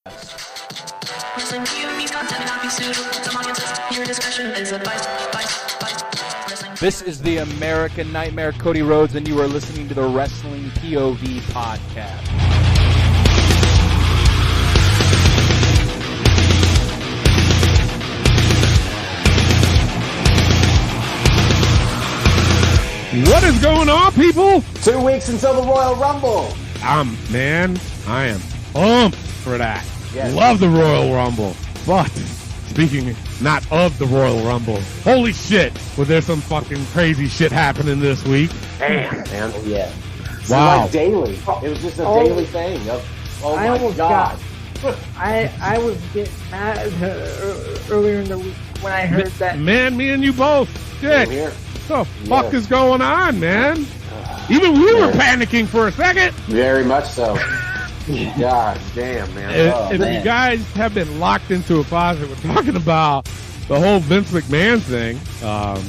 Wrestling needs content and not be sued. Some audiences, your discretion is advised. This is the American Nightmare, Cody Rhodes, and you are listening to the Wrestling POV podcast. What is going on, people? 2 weeks until the Royal Rumble. I am pumped for that. Yes. Love the Royal Rumble. But speaking not of the Royal Rumble, holy shit, was there some fucking crazy shit happening this week? Damn, man. Yeah. Wow. Like daily. It was just a daily thing. Oh I my almost God. I was getting mad earlier in the week when I heard that. Man, me and you both. Shit. Here. What the fuck is going on, man? Even we were panicking for a second. Very much so. God damn, man. If you guys have been locked into a closet, we're talking about the whole Vince McMahon thing. A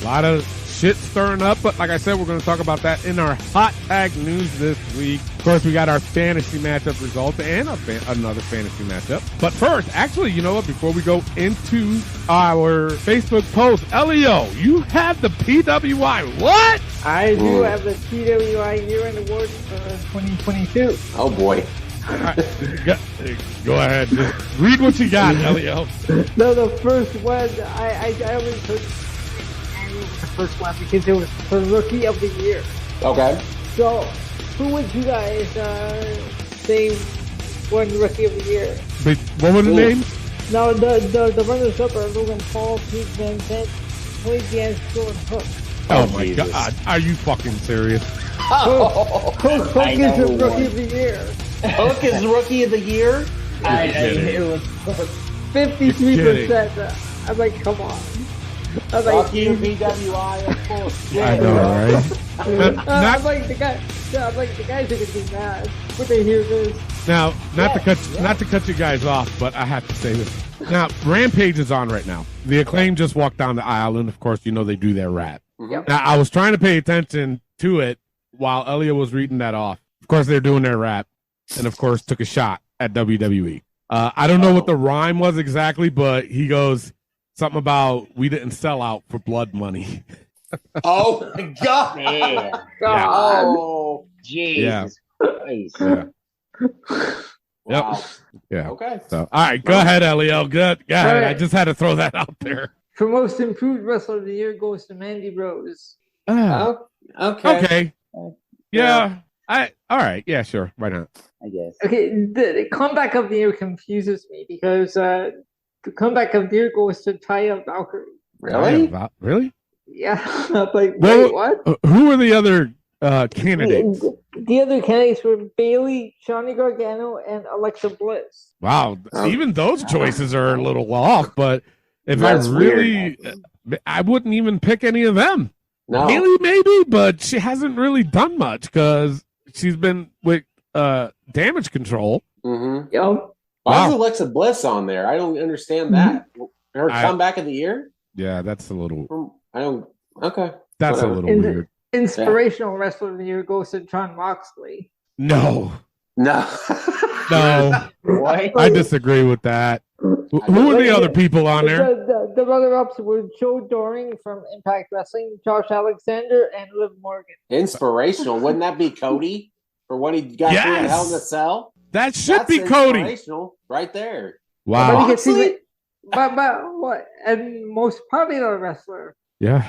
lot of shit stirring up, but like I said, we're going to talk about that in our hot tag news this week. Of course, we got our fantasy matchup results and another fantasy matchup. But first, actually, you know what? Before we go into our Facebook post, Elio, you have the PWI. What? I do have the PWI Year-End Award for 2022. Oh boy. Go ahead. Just read what you got, Elio. No, the first one, I always took the first one because it was for Rookie of the Year. Okay. So, who would you guys say won Rookie of the Year? What were the names? No, the runners-up are Logan Paul, Pete Van Zandt, Tony D'Angelo, and Hook. Oh my God! Are you fucking serious? Hook is the Rookie of the Year. Hook is Rookie of the Year? It was 53%. I'm like, come on. I'm like, Fuck you, PWI, of course. I know, right? I'm like, the guys are gonna be mad when they hear this. Now, not to cut you guys off, but I have to say this. Now, Rampage is on right now. The Acclaim just walked down the aisle, and of course, you know they do their rap. Yep. Now, I was trying to pay attention to it while Elliot was reading that off. Of course, they're doing their rap, and of course, took a shot at WWE. I don't know what the rhyme was exactly, but he goes something about we didn't sell out for blood money. Oh my God. Man. God. Oh, Jesus Christ. Yeah. wow. Yep. Yeah. Okay. So, all right, go ahead, Elio. Good. Go ahead. I just had to throw that out there. For Most Improved Wrestler of the Year goes to Mandy Rose. Okay. Okay. Yeah. All right. Yeah, sure. Why not? I guess. Okay, the comeback of the year confuses me because the comeback of the year goes to Taya Valkyrie. Really? Really? Yeah, I'm like, Well, wait, what? Who are the other candidates? The other candidates were Bailey, Johnny Gargano, and Alexa Bliss. Wow. Even those choices are a little off, but if That's I really, I wouldn't even pick any of them. No. Bailey, maybe, but she hasn't really done much because she's been with Damage Control. Mm-hmm. Yep. Why is Alexa Bliss on there? I don't understand that. Her comeback of the year? Yeah, that's a little. I don't. Okay. That's Whatever. a little weird. Inspirational Wrestler of the Year goes to Jon Moxley. No. No. What? I disagree with that. Who are the other people on there? The runner-ups were Joe Doring from Impact Wrestling, Josh Alexander, and Liv Morgan. Inspirational. Wouldn't that be Cody for what he got through in Hell in a Cell? That should That's be Cody. Inspirational right there. Wow. But you can see Moxley? but what? And most popular wrestler Yeah.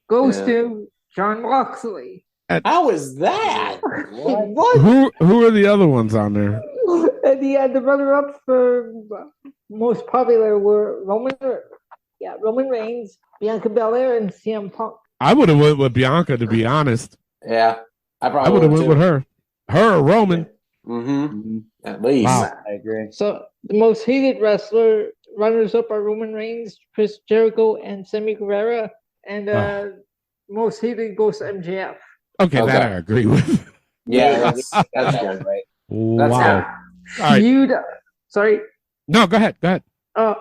goes to Jon Moxley. How is that? What? Who are the other ones on there? And the runner-ups for most popular were Roman Reigns, Bianca Belair, and CM Punk. I would have went with Bianca, to be honest. Yeah. I I probably would have would went with her. Her or Roman. Mm-hmm. At least. Wow. I agree. So the most hated wrestler runners-up are Roman Reigns, Chris Jericho, and Sammy Guevara. And most hated goes to MJF. Okay, that I agree with. Yeah, that's good. Right. Wow. That's All right. Feud. Sorry. No, go ahead. Go ahead.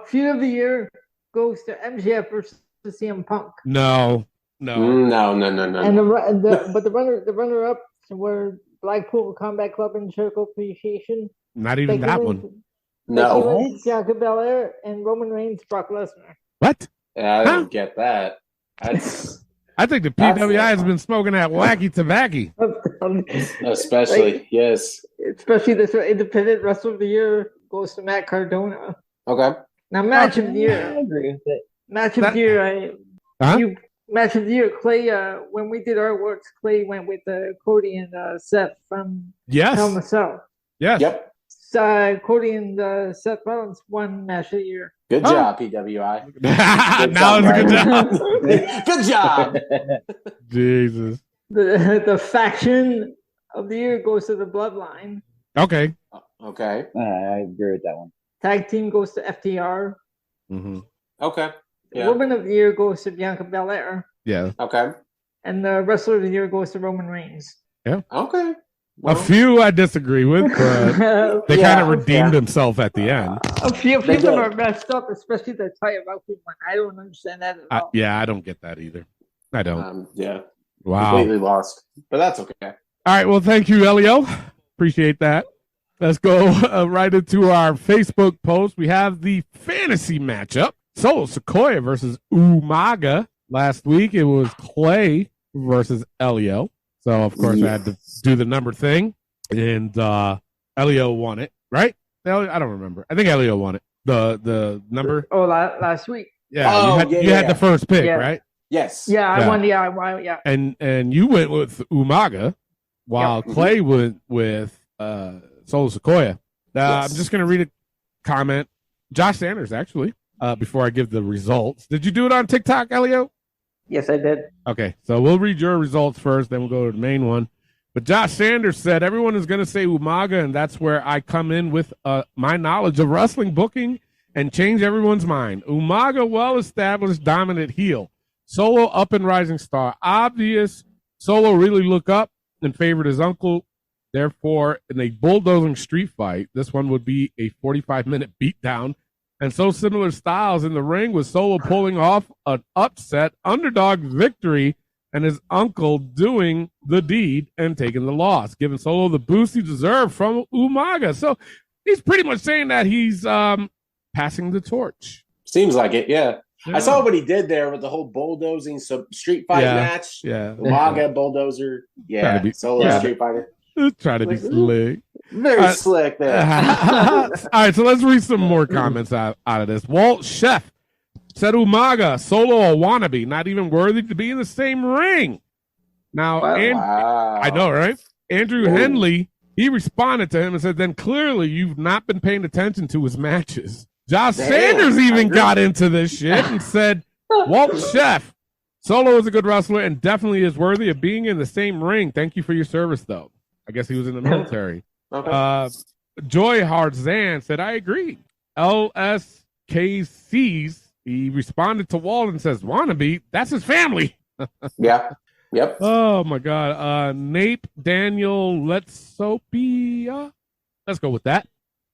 Feud of the year goes to MJF versus CM Punk. No. No. And No. the runner up were Blackpool Combat Club and Jericho Appreciation. Not even that one. No. Bianca Belair, and Roman Reigns, Brock Lesnar. What? Yeah, I don't get that. That's I think the PWI has been smoking that wacky tobacco. especially, yes. Especially this independent wrestler of the year goes to Matt Cardona. Okay. Now, match of the I year. agree with it. Match of the year. Huh? Match of the year. Clay. When we did our works, Clay went with Cody and Seth from Hell in the Yes. Cell. Yes. Yep. Cody and Seth Rollins won match of the year. Good job, PWI. Now it's a good job. Good job. Jesus. The faction of the year goes to the Bloodline. Okay. Okay. I agree with that one. Tag team goes to FTR. Mm-hmm. Okay. Yeah. Woman of the year goes to Bianca Belair. Yeah. Okay. And the wrestler of the year goes to Roman Reigns. Okay. A few I disagree with, but they kind of redeemed themselves at the end. A few They of them did. are messed up, especially the Taya Valkyrie one. I don't understand that at all. Yeah, I don't get that either. I don't. Yeah. Wow. Completely lost. But that's okay. All right. Well, thank you, Elio. Appreciate that. Let's go right into our Facebook post. We have the fantasy matchup. Solo Sikoa versus Umaga. Last week, it was Clay versus Elio. So, of course, I had to do the number thing. And Elio won it, right? I don't remember. I think Elio won it. The number. Oh, last week. Yeah, you had the first pick, Yeah. right? Yes. Yeah, I Yeah. won. Yeah. And you went with Umaga, while Clay went with Solo Sikoa. Yes. I'm just going to read a comment. Josh Sanders, actually, before I give the results. Did you do it on TikTok, Elio? Yes, I did. Okay, so we'll read your results first, then we'll go to the main one. But Josh Sanders said, everyone is going to say Umaga, and that's where I come in with my knowledge of wrestling booking and change everyone's mind. Umaga, well-established, dominant heel. Solo, up and rising star. Obvious. Solo really look up and favored his uncle. Therefore, in a bulldozing street fight, this one would be a 45-minute beatdown. And so similar styles in the ring, with Solo pulling off an upset underdog victory and his uncle doing the deed and taking the loss, giving Solo the boost he deserved from Umaga. So he's pretty much saying that he's passing the torch. Seems like it, yeah. I saw what he did there with the whole bulldozing street fight match. Yeah. Umaga, bulldozer. Yeah. Solo street fighter. Try to be slick. Very slick there. All right, so let's read some more comments out of this. Walt Chef said Umaga, Solo a wannabe, not even worthy to be in the same ring. Now, Wow. I know, right? Andrew Henley, he responded to him and said, then clearly you've not been paying attention to his matches. Josh Sanders even got into this shit and said, Walt Chef, Solo is a good wrestler and definitely is worthy of being in the same ring. Thank you for your service, though. I guess he was in the military. Okay. Joy Hartzan said, I agree. LSKC's, he responded to Walt and says, wannabe, that's his family. Yeah. Yep. Oh, my God. Nape Daniel Letsopia. Let's go with that.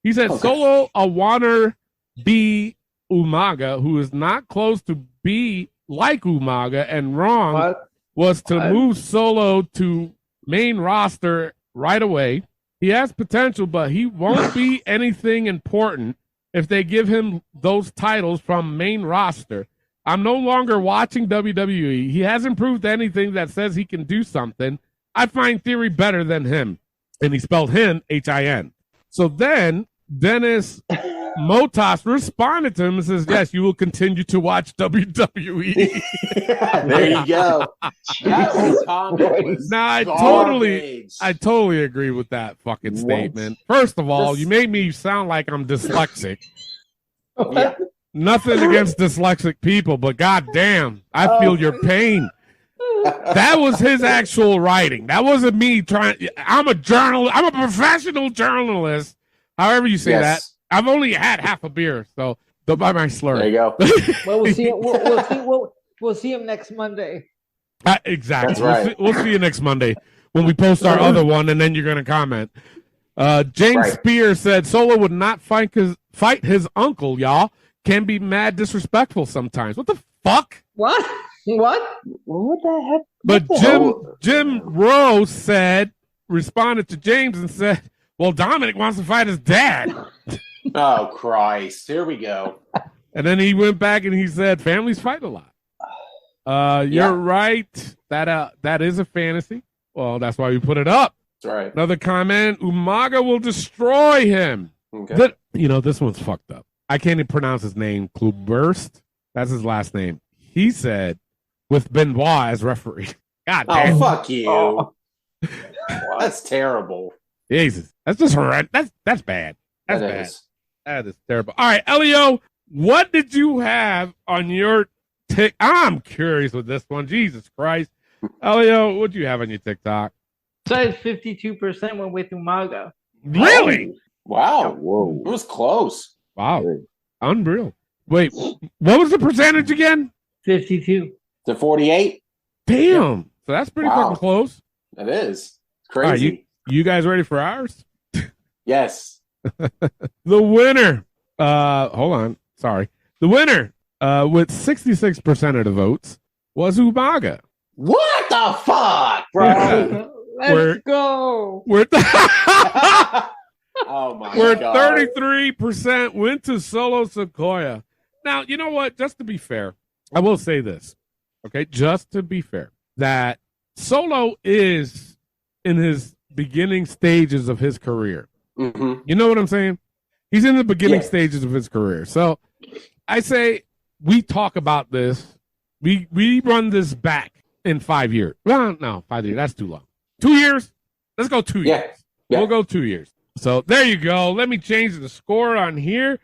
He said, Solo a wanna be Umaga, who is not close to be like Umaga, and wrong was to move Solo to main roster right away. He has potential, but he won't be anything important if they give him those titles from main roster. I'm no longer watching WWE. He hasn't proved anything that says he can do something. I find Theory better than him. And he spelled him H-I-N. So then Dennis Motas responded to him and says, yes, you will continue to watch WWE. There you go. That whole comment was Now, I totally agree with that fucking statement. First of all, you made me sound like I'm dyslexic. Yeah. Nothing against dyslexic people, but goddamn, I feel your pain. That was his actual writing. That wasn't me trying. I'm a professional journalist. However you say that. I've only had half a beer, so don't buy my slur. There you go. Well, we'll see him next Monday. Exactly. That's right. We'll see you next Monday when we post our other one, and then you're going to comment. James Spear said Solo would not fight his uncle, y'all. Can be mad disrespectful sometimes. What the fuck? What? What the heck? But Jim Rose responded to James and said, well, Dominic wants to fight his dad. Oh, Christ. Here we go. And then he went back and he said, families fight a lot. You're right. That is a fantasy. Well, that's why we put it up. That's right. Another comment, Umaga will destroy him. Okay. This one's fucked up. I can't even pronounce his name. Kluburst. That's his last name. He said, with Benoit as referee. God damn. Oh, fuck you. Oh. That's terrible. Jesus. That's just horrendous. That's bad. That's That bad. is. That is terrible. All right, Elio, what did you have on your tick? I'm curious with this one. Jesus Christ. Elio, what do you have on your TikTok? Said 52% went with Umaga. Really? Wow. Whoa. It was close. Wow. Unreal. Wait, what was the percentage again? 52. To 48? Damn. So that's pretty Wow. fucking close. It is. It's All right, crazy. you guys ready for ours? Yes. The winner, hold on, sorry. The winner, with 66% of the votes, was Umaga. What the fuck, bro? Yeah. Let's go. We're Oh, my Where God. 33% went to Solo Sequoia. Now, you know what? Just to be fair, I will say this, okay? Just to be fair, that Solo is in his beginning stages of his career. Mm-hmm. You know what I'm saying? He's in the beginning Yeah. stages of his career. So I say we talk about this. We run this back in 5 years. Well, no, 5 years. That's too long. 2 years? Let's go 2 Yeah. years. Yeah. We'll go 2 years. So there you go. Let me change the score on here.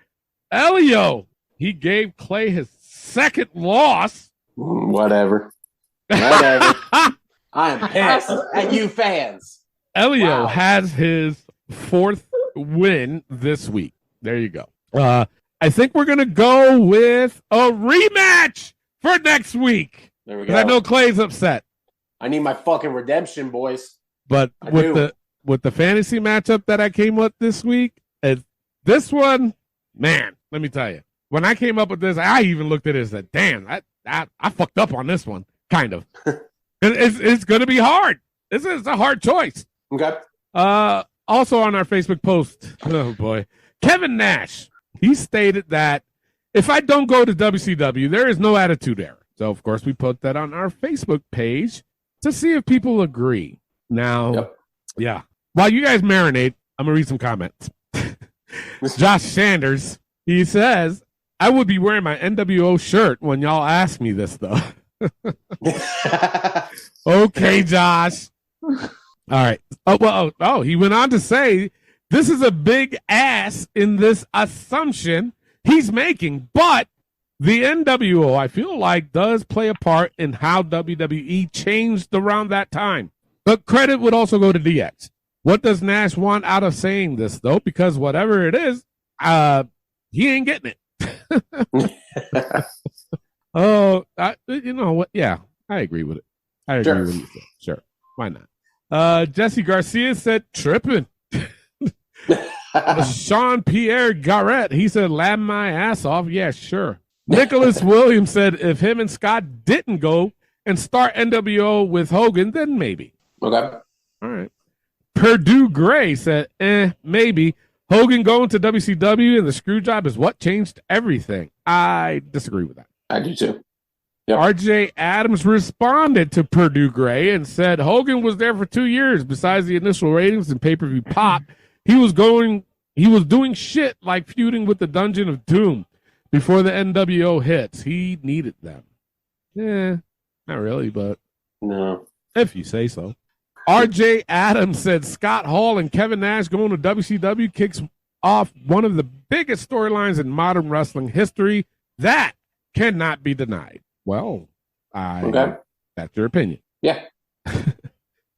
Elio, he gave Clay his second loss. Whatever. Whatever. I am pissed at you fans. Elio Wow. has his fourth win this week. There you go. I think we're going to go with a rematch for next week. There we 'Cause go. I know Clay's upset. I need my fucking redemption, boys. But I with do. the fantasy matchup that I came up this week, this one, man, let me tell you. When I came up with this, I even looked at it and said, damn, I fucked up on this one, kind of. It's going to be hard. This is a hard choice. Okay. Also on our Facebook post, oh boy, Kevin Nash, he stated that if I don't go to WCW, there is no attitude era. So, of course, we put that on our Facebook page to see if people agree. Now, Yep. yeah. While you guys marinate, I'm going to read some comments. Josh Sanders, he says, I would be wearing my NWO shirt when y'all ask me this, though. Okay, Josh. All right. He went on to say, this is a big ass in this assumption he's making, but the NWO, I feel like, does play a part in how WWE changed around that time. But credit would also go to DX. What does Nash want out of saying this, though? Because whatever it is, he ain't getting it. You know what? Yeah, I agree with it. I agree Sure. with you. Sure. Why not? Jesse Garcia said tripping. Sean Pierre Garrett, he said, laugh my ass off. Yeah, sure. Nicholas Williams said, if him and Scott didn't go and start NWO with Hogan, then maybe. Okay. All right. Purdue Gray said, maybe. Hogan going to WCW and the screw job is what changed everything. I disagree with that. I do too. Yep. RJ Adams responded to Purdue Gray and said Hogan was there for 2 years. Besides the initial ratings and pay-per-view pop, he was doing shit like feuding with the Dungeon of Doom before the NWO hits. He needed them. Not really, but No. if you say so. RJ Adams said Scott Hall and Kevin Nash going to WCW kicks off one of the biggest storylines in modern wrestling history. That cannot be denied. Well, Okay. that's your opinion. Yeah. All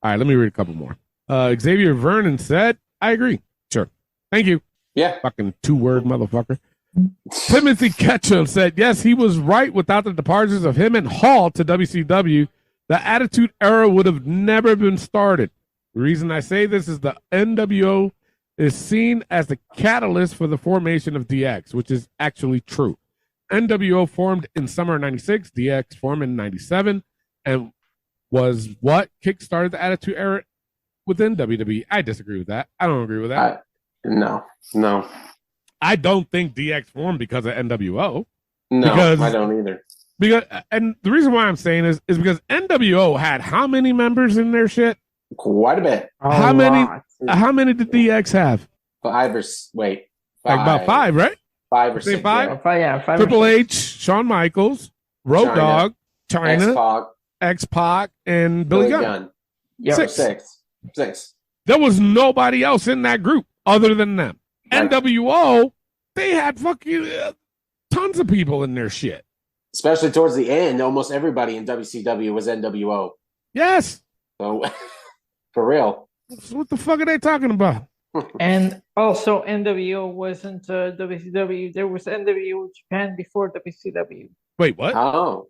right, let me read a couple more. Xavier Vernon said, I agree. Sure. Thank you. Yeah. Fucking 2-word motherfucker. Timothy Ketchum said, yes, he was right. Without the departures of him and Hall to WCW, the Attitude Era would have never been started. The reason I say this is the NWO is seen as the catalyst for the formation of DX, which is actually true. NWO formed in summer of 96, DX formed in 97, and was what kickstarted the Attitude Era within WWE. I disagree with that. I don't agree with that. No. I don't think DX formed because of NWO. No, Because- I don't either. Because, and the reason why I'm saying is because NWO had how many members in their shit? Quite a bit. How many? How many did DX have? Five or like About 5, right? 5 or Say 6. 5? Five Triple or six. H, Shawn Michaels, Road China, Dogg, China, X-Pac, X-Pac, and Billy Gunn. Yep. 6. There was nobody else in that group other than them. Right. NWO, they had fucking tons of people in their shit. Especially towards the end, almost everybody in WCW was NWO. Yes. So, for real. So what the fuck are they talking about? And also, NWO wasn't WCW. There was NWO Japan before WCW. Wait, what? Oh.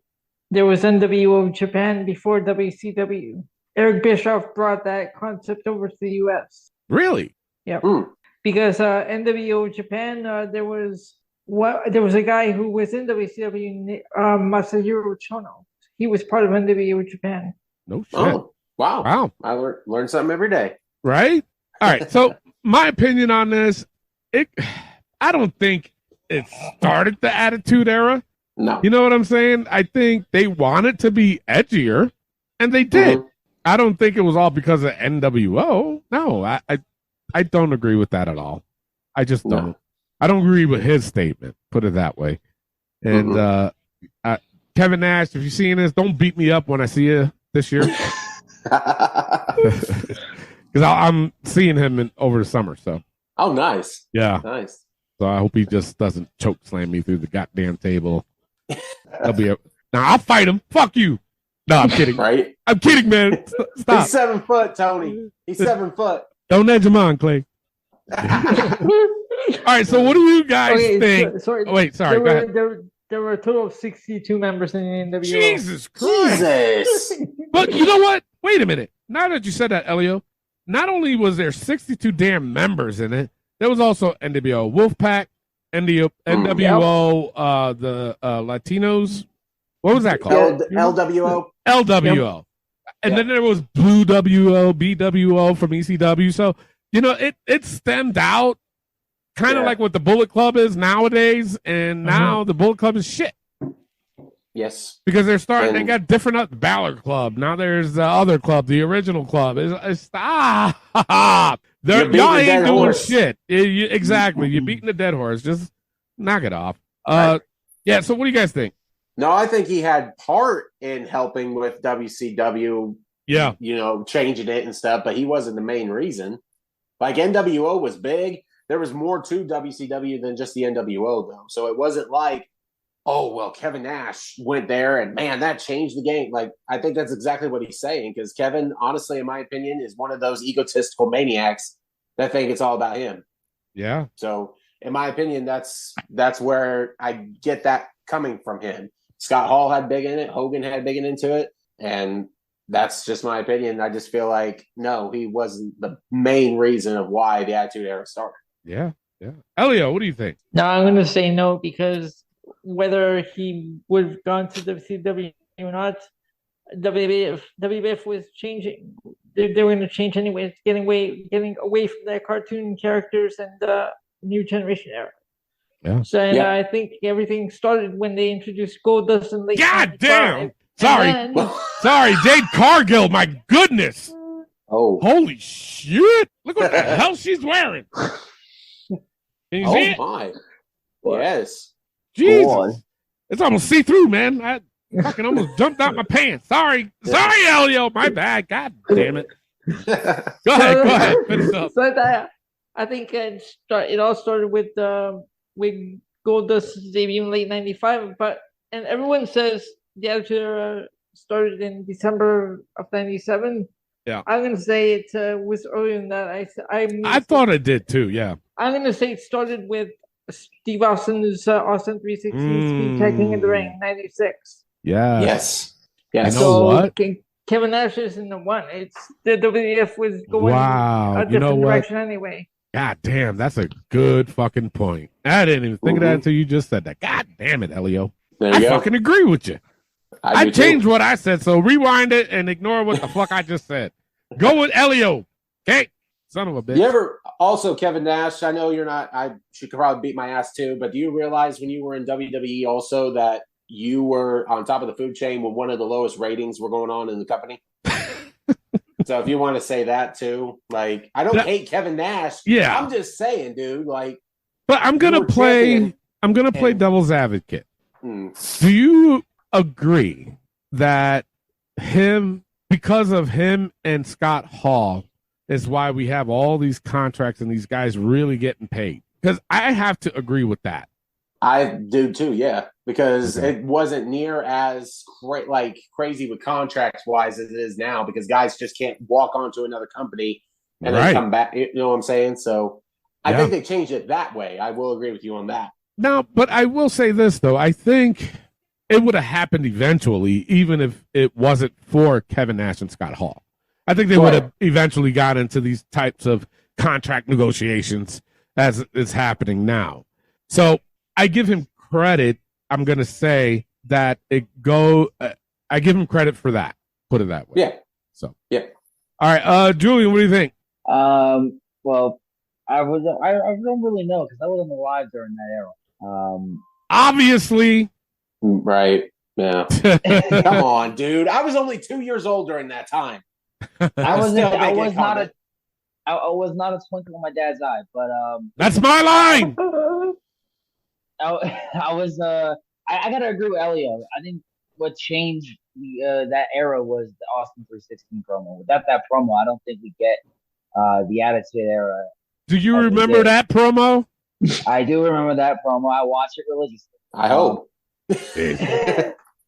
There was NWO Japan before WCW. Eric Bischoff brought that concept over to the US. Really? Yep. Hmm. Because NWO Japan, there was a guy who was in WCW, Masahiro Chono. He was part of NWO Japan. No shit. Oh. Wow. Wow. I learn something every day. Right? All right. So my opinion on this, I don't think it started the Attitude Era. No. You know what I'm saying? I think they wanted to be edgier, and they did. Mhm. I don't think it was all because of NWO. No, I don't agree with that at all. I just don't. No. I don't agree with his statement. Put it that way. And Kevin Nash, if you're seeing this, don't beat me up when I see you this year, because I'm seeing him over the summer. So Oh, nice. yeah. Nice. So I hope he just doesn't choke slam me through the goddamn table. Now I'll fight him. Fuck you. No, I'm kidding. Right? I'm kidding, man. Stop. He's 7 foot, Tony. He's 7 foot. Don't edge him on, Clay. All right. So what do you guys think? Sorry. Oh, wait, sorry. Go ahead. There were a total of 62 members in the NWO. Jesus Christ. Jesus. But you know what? Wait a minute. Now that you said that, Elio, not only was there 62 damn members in it, there was also NWO Wolfpack, NWO, the Latinos. What was that called? LWO. LWO. And then there was Blue WO, BWO from ECW. So, you know, it stemmed out kind of Yeah. like what the Bullet Club is nowadays. And now the Bullet Club is shit. Yes. Because they're starting, they And- got different Ballard Club. Now there's the other club, the original club. Y'all You're beating a ain't dead doing horse. shit. Exactly. You're beating a dead horse. Just knock it off. Right. Yeah, so what do you guys think? No, I think he had part in helping with WCW, Yeah. you know, changing it and stuff, but he wasn't the main reason. Like NWO was big. There was more to WCW than just the NWO, though. So it wasn't like, oh, well, Kevin Nash went there and man, that changed the game. Like, I think that's exactly what he's saying because Kevin, honestly, in my opinion, is one of those egotistical maniacs that think it's all about him. Yeah. So, in my opinion, that's where I get that coming from him. Scott Hall had big in it. Hogan had big into it. And that's just my opinion. I just feel like, no, he wasn't the main reason of why the Attitude Era started. Yeah. Yeah. Elio, what do you think? No, I'm going to say no because whether he would have gone to WCW or not, WWF was changing. They were going to change anyway. It's getting away from their cartoon characters and new generation era. Yeah. So and Yeah. I think everything started when they introduced Goldust in late God 95. damn! Sorry. And then- Sorry, Jade Cargill. My goodness. Oh, Holy shit. Look what the hell she's wearing. Can you see it? my. Yes. Jesus. It's almost see through, man. I fucking almost jumped out my pants. Sorry, Elio. My bad. God damn it. Go ahead. Finish up. So I think it all started with Goldust's debut in late '95, and everyone says the Attitude Era started in December of '97. Yeah. I'm gonna say it was earlier than that. I thought it did too. Yeah. I'm gonna say it started with Steve Austin's Austin 360 speed tagging in the ring '96. Yeah. Yes. Yes. You know what? Kevin Nash isn't the one. It's the WWF was going Wow. a You different know what? direction anyway. God damn, that's a good fucking point. I didn't even think of that until you just said that. God damn it, Elio. There I you go. fucking agree with you. I do too. changed what I said, so rewind it and ignore what the fuck I just said. Go with Elio. Okay? Son of a bitch. You ever also Kevin Nash? I know you're not. I should probably beat my ass too. But do you realize when you were in WWE also that you were on top of the food chain when one of the lowest ratings were going on in the company? So if you want to say that too, like I don't hate Kevin Nash. Yeah, I'm just saying, dude. Like, but I'm gonna play devil's advocate. Do you agree that because of him and Scott Hall is why we have all these contracts and these guys really getting paid? Because I have to agree with that. I do too, yeah, because it wasn't near as crazy with contracts wise as it is now. Because guys just can't walk onto another company and then come back. You know what I'm saying? So I think they changed it that way. I will agree with you on that. No, but I will say this though: I think it would have happened eventually, even if it wasn't for Kevin Nash and Scott Hall. I think they would have eventually got into these types of contract negotiations as is happening now. So I give him credit. I'm going to say that I give him credit for that. Put it that way. Yeah. So, yeah. All right. Julian, what do you think? Well, I don't really know because I wasn't alive during that era. Obviously. Right. Yeah. Come on, dude. I was only 2 years old during that time. I was not a twinkle in my dad's eye, but that's my line. I gotta agree with Elio. I think what changed that era was the Austin 316 promo. Without that promo, I don't think we get the Attitude Era. Do you remember that promo? I do remember that promo. I watch it religiously. I hope.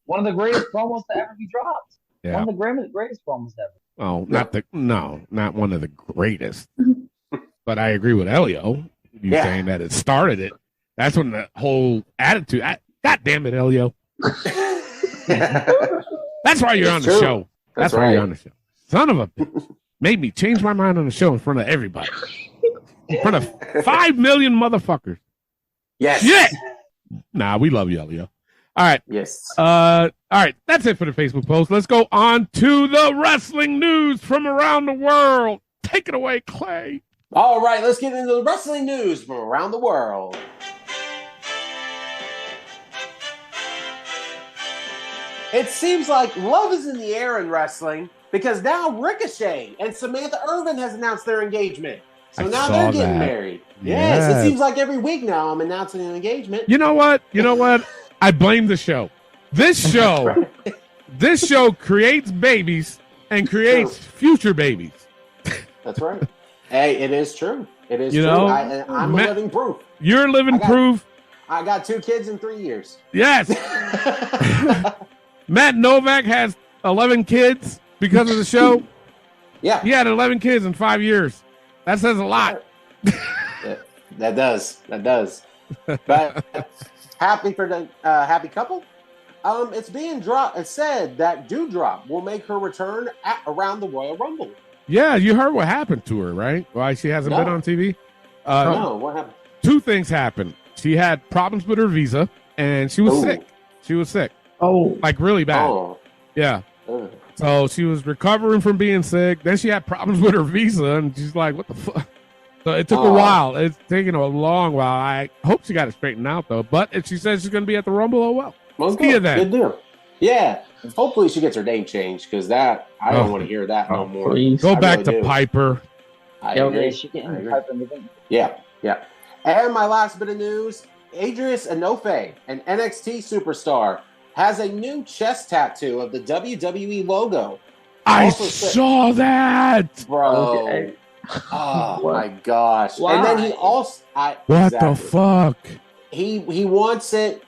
One of the greatest promos to ever be dropped. Yeah. One of the greatest promos ever. Oh, not one of the greatest. But I agree with Elio. Saying that it started it. That's when the whole attitude. God damn it, Elio. That's why you're on the show. That's why you're on the show. Son of a bitch. Made me change my mind on the show in front of everybody. In front of 5 million motherfuckers. Yes. Shit. Nah, we love you, Elio. All right. Yes. All right. That's it for the Facebook post. Let's go on to the wrestling news from around the world. Take it away, Clay. All right. Let's get into the wrestling news from around the world. It seems like love is in the air in wrestling because now Ricochet and Samantha Irvin has announced their engagement. So now they're getting married. Yes. It seems like every week now I'm announcing an engagement. You know what? I blame the show. This show creates babies and creates future babies. That's right. Hey, it is true. It is true. I'm a living proof. You're living proof. I got 2 kids in 3 years. Yes. Matt Novak has 11 kids because of the show. Yeah. He had 11 kids in 5 years. That says a lot. That does. But happy for the happy couple. It's being dropped. It's said that Doudrop will make her return around the Royal Rumble. Yeah, you heard what happened to her, right? Why she hasn't been on TV? No, what happened? 2 things happened. She had problems with her visa, and she was sick. She was sick. Oh. Like really bad. Oh. Yeah. So she was recovering from being sick. Then she had problems with her visa, and she's like, what the fuck? So it took a while. It's taking a long while. I hope she got it straightened out, though. But if she says she's going to be at the Rumble, oh well. See you then. Good deal. Yeah. Hopefully she gets her name changed, because I don't want to hear that no more. Please. Go back to Piper. I agree. Yeah. And my last bit of news, Adrius Enofe, an NXT superstar, has a new chest tattoo of the WWE logo. I saw that, bro. Okay. Oh my gosh! Why? And then he also the fuck? He wants it.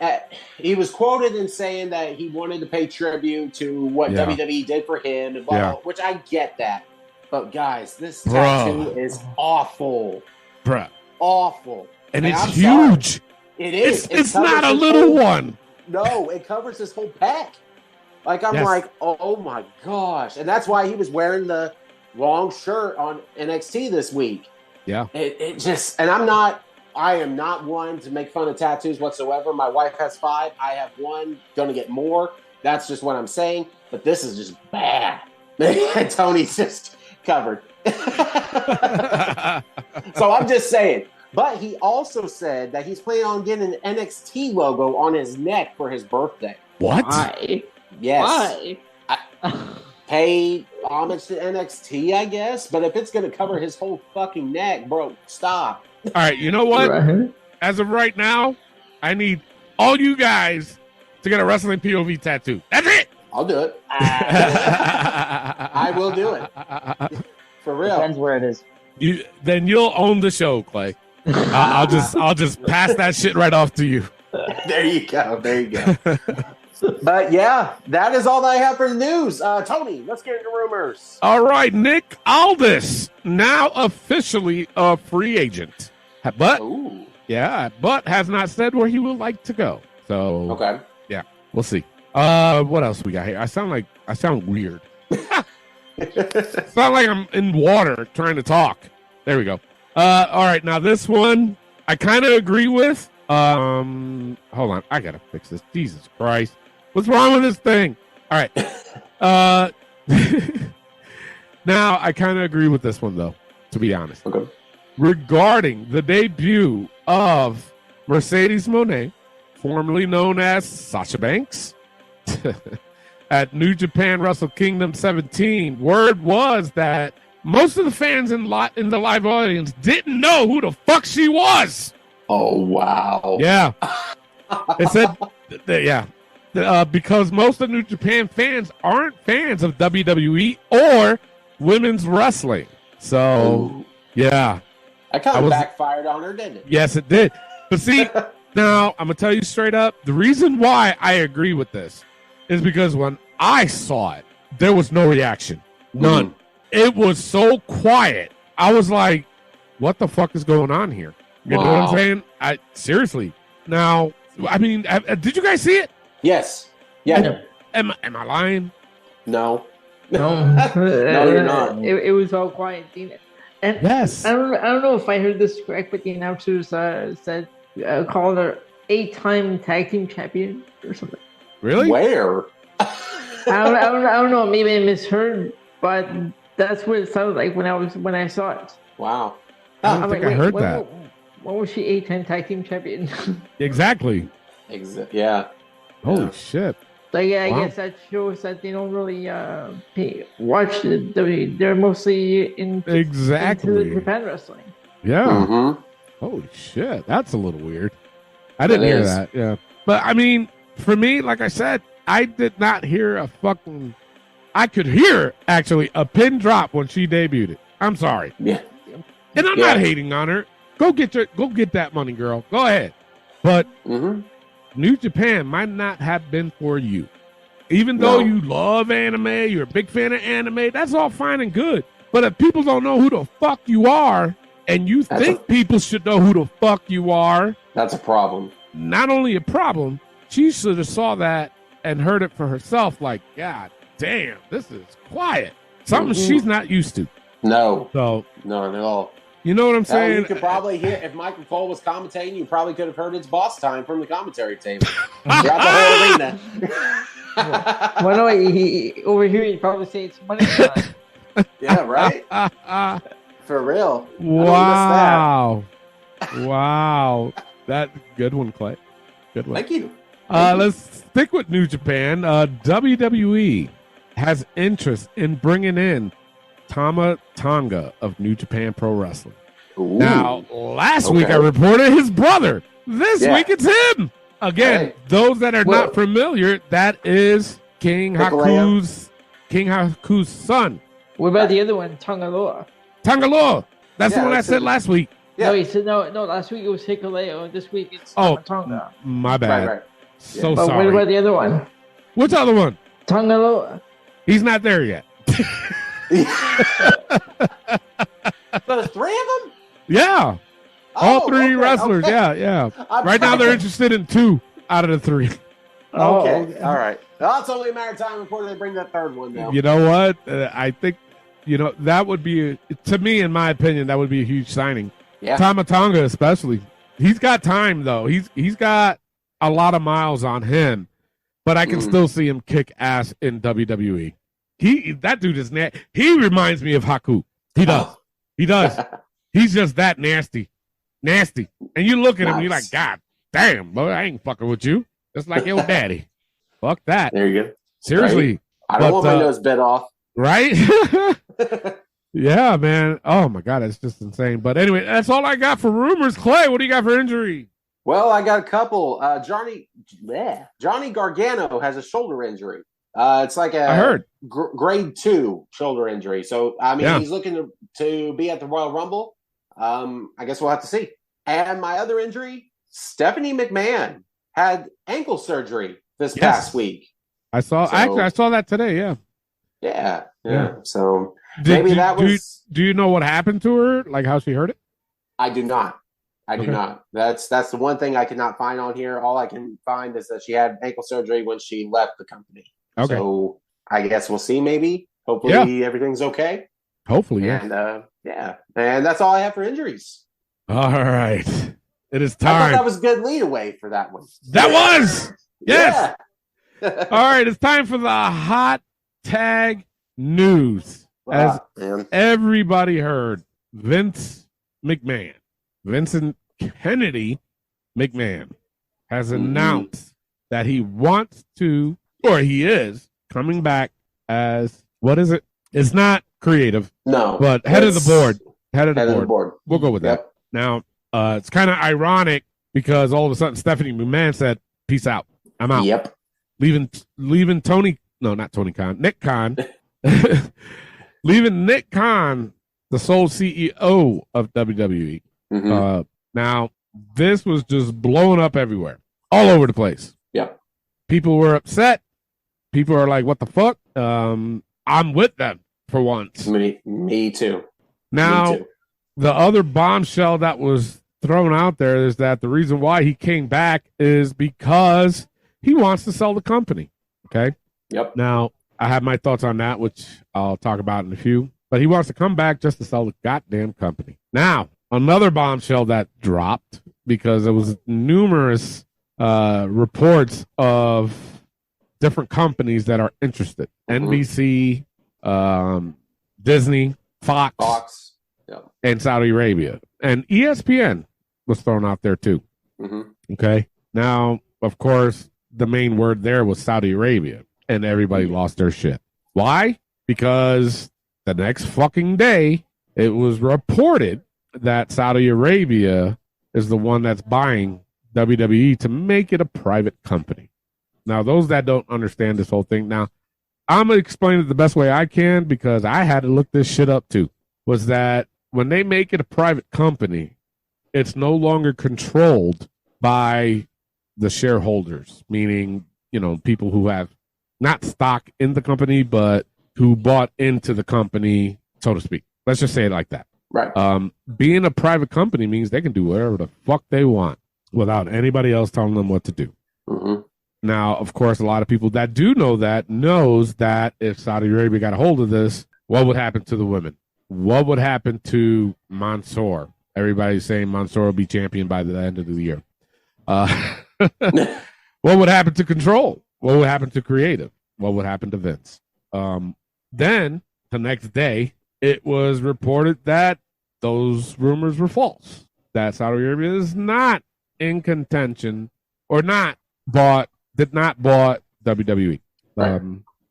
He was quoted in saying that he wanted to pay tribute to what WWE did for him, and blah, blah, which I get that. But guys, this tattoo is awful, bro. Awful, and it's huge. Sorry. It is. It's not a little one. No, it covers his whole pec. Like, I'm like, oh my gosh. And that's why he was wearing the long shirt on NXT this week. Yeah. It just, and I am not one to make fun of tattoos whatsoever. My wife has 5. I have 1, gonna get more. That's just what I'm saying. But this is just bad. Tony's just covered. So I'm just saying. But he also said that he's planning on getting an NXT logo on his neck for his birthday. What? Why? Yes. Why? Pay homage to NXT, I guess. But if it's going to cover his whole fucking neck, bro, stop. All right, you know what? Right. As of right now, I need all you guys to get a wrestling POV tattoo. That's it. I'll do it. I will do it. For real. Depends where it is. Then you'll own the show, Clay. I'll just pass that shit right off to you. There you go. There you go. But yeah, that is all that I have for the news. Tony, let's get into rumors. All right, Nick Aldis, now officially a free agent. But Ooh. yeah, but has not said where he would like to go. So Okay. yeah, we'll see. What else we got here? I sound weird. Sound like I'm in water trying to talk. There we go. All right, now this one I kind of agree with. Hold on, I gotta fix this. Jesus Christ, what's wrong with this thing? All right. Now I kind of agree with this one though, to be honest. Okay. Regarding the debut of Mercedes Moné, formerly known as Sasha Banks, at New Japan Wrestle Kingdom 17, word was that most of the fans in the live audience didn't know who the fuck she was. Oh, wow. Yeah. It said, because most of New Japan fans aren't fans of WWE or women's wrestling. So, Ooh. yeah. That kind of backfired on her, didn't it? Yes, it did. But see, now I'm going to tell you straight up, the reason why I agree with this is because when I saw it, there was no reaction. None. It was so quiet. I was like, what the fuck is going on here? You know what I'm saying? Seriously. Now, I mean, did you guys see it? Yes. Yeah. Am I lying? No. No, No, you're not. It was all quiet. And Yes. I don't know if I heard this correct, but the announcers said called her 8-time tag team champion or something. Really? Where? I don't know. Maybe I misheard, but that's what it sounded like when I saw it. Wow. I don't think I heard that. When was she 8-time tag team champion? Exactly. Yeah. Holy shit. So yeah, I Wow. guess that shows that they don't really watch the WWE. They're mostly into Exactly. Japan wrestling. Yeah. Mm-hmm. Holy shit. That's a little weird. I didn't It hear is. that. Yeah. But I mean, for me, like I said, I did not hear I could hear actually a pin drop when she debuted it. I'm sorry. Yeah. And I'm not hating on her. Go get that money, girl. Go ahead. But Mm-hmm. New Japan might not have been for you. Even though you love anime, you're a big fan of anime, that's all fine and good. But if people don't know who the fuck you are, and you think people should know who the fuck you are, That's a problem. not only a problem, she should have saw that and heard it for herself. Like, God damn, this is quiet. Something she's not used to. No. So, Not at all. you know what I'm Hell, saying? you could probably hear, if Michael Cole was commentating, you probably could have heard it's boss time from the commentary table throughout the whole arena. Well, no, he over here he'd probably say it's money time. Yeah, right? For real. I don't miss Wow. Wow. That good one, Clay. Good that. one. Thank you. Let's stick with New Japan. WWE has interest in bringing in Tama Tonga of New Japan Pro Wrestling. Ooh. Now, last week I reported his brother. This week it's him. Again, those that are not familiar, that is King Haku's son. What about the other one, Tongaloa? Tangaloa. That's the one I said last week. Yeah. No, he said no. Last week it was Hikuleo. This week it's Tonga. My bad. Right. So But sorry. what about the other one? Which other one? Tongaloa. He's not there yet. So there's 3 of them? Yeah. All 3 okay, wrestlers. okay. Yeah. Right now they're interested in 2 out of the 3. Okay. All right. Well, it's only a matter of time before they bring that 3rd one now. You know what? I think, that would be, to me, in my opinion, that would be a huge signing. Yeah. Tama Tonga especially. He's got time, though. He's got a lot of miles on him, but I can still see him kick ass in WWE. That dude is he reminds me of Haku. He does. Oh. He does. He's just that nasty. Nasty. And you look at him, you're like, Nice. God damn, boy, I ain't fucking with you. Just like your daddy. Fuck that. There you go. Seriously. Right? I don't want my nose bit off. Right? Yeah, man. Oh, my God. It's just insane. But anyway, that's all I got for rumors. Clay, what do you got for injury? Well, I got a couple. Johnny Gargano has a shoulder injury. It's like I heard. grade 2 shoulder injury. So, I mean, Yeah. he's looking to be at the Royal Rumble. I guess we'll have to see. And my other injury, Stephanie McMahon had ankle surgery this past week. I saw that today. Yeah. Yeah. So maybe that was. Do you know what happened to her? Like how she hurt it? I do not. I do not. That's the one thing I could not find on here. All I can find is that she had ankle surgery when she left the company. Okay. So I guess we'll see. Maybe. Hopefully everything's okay. Hopefully, yeah. And and that's all I have for injuries. All right. It is I thought time. that was a good lead away for that one. That was. Yes. Yeah. All right. It's time for the hot tag news. As Man. everybody heard, Vincent Kennedy McMahon has announced that he wants to, or he is coming back as, what is it? It's not creative, No. but head of the board. Head of the board. We'll go with that. Yep. Now, it's kind of ironic because all of a sudden Stephanie McMahon said, peace out. I'm out. Yep. Leaving Tony, no, not Tony Khan, Nick Khan. Leaving Nick Khan, the sole CEO of WWE. Mm-hmm. Now, this was just blowing up everywhere, all over the place. Yep. People were upset. People are like, what the fuck? I'm with them for once. Me too. Now, Me too. the other bombshell that was thrown out there is that the reason why he came back is because he wants to sell the company. Okay. Yep. Now, I have my thoughts on that, which I'll talk about in a few. But he wants to come back just to sell the goddamn company. Now, another bombshell that dropped because there was numerous reports of different companies that are interested. NBC, Disney, Fox. Yep. And Saudi Arabia. And ESPN was thrown out there too. Mm-hmm. Okay. Now, of course, the main word there was Saudi Arabia. And everybody lost their shit. Why? Because the next fucking day, it was reported that Saudi Arabia is the one that's buying WWE to make it a private company. Now, those that don't understand this whole thing, now, I'm going to explain it the best way I can because I had to look this shit up too, was that when they make it a private company, it's no longer controlled by the shareholders, meaning, people who have not stock in the company, but who bought into the company, so to speak. Let's just say it like that. Right. Being a private company means they can do whatever the fuck they want without anybody else telling them what to do. Mm-hmm. Now, of course, a lot of people that do know that knows that if Saudi Arabia got a hold of this, what would happen to the women? What would happen to Mansoor? Everybody's saying Mansoor will be champion by the end of the year. What would happen to Control? What would happen to Creative? What would happen to Vince? Then, the next day, it was reported that those rumors were false. That Saudi Arabia is not in contention or did not bought WWE. Right.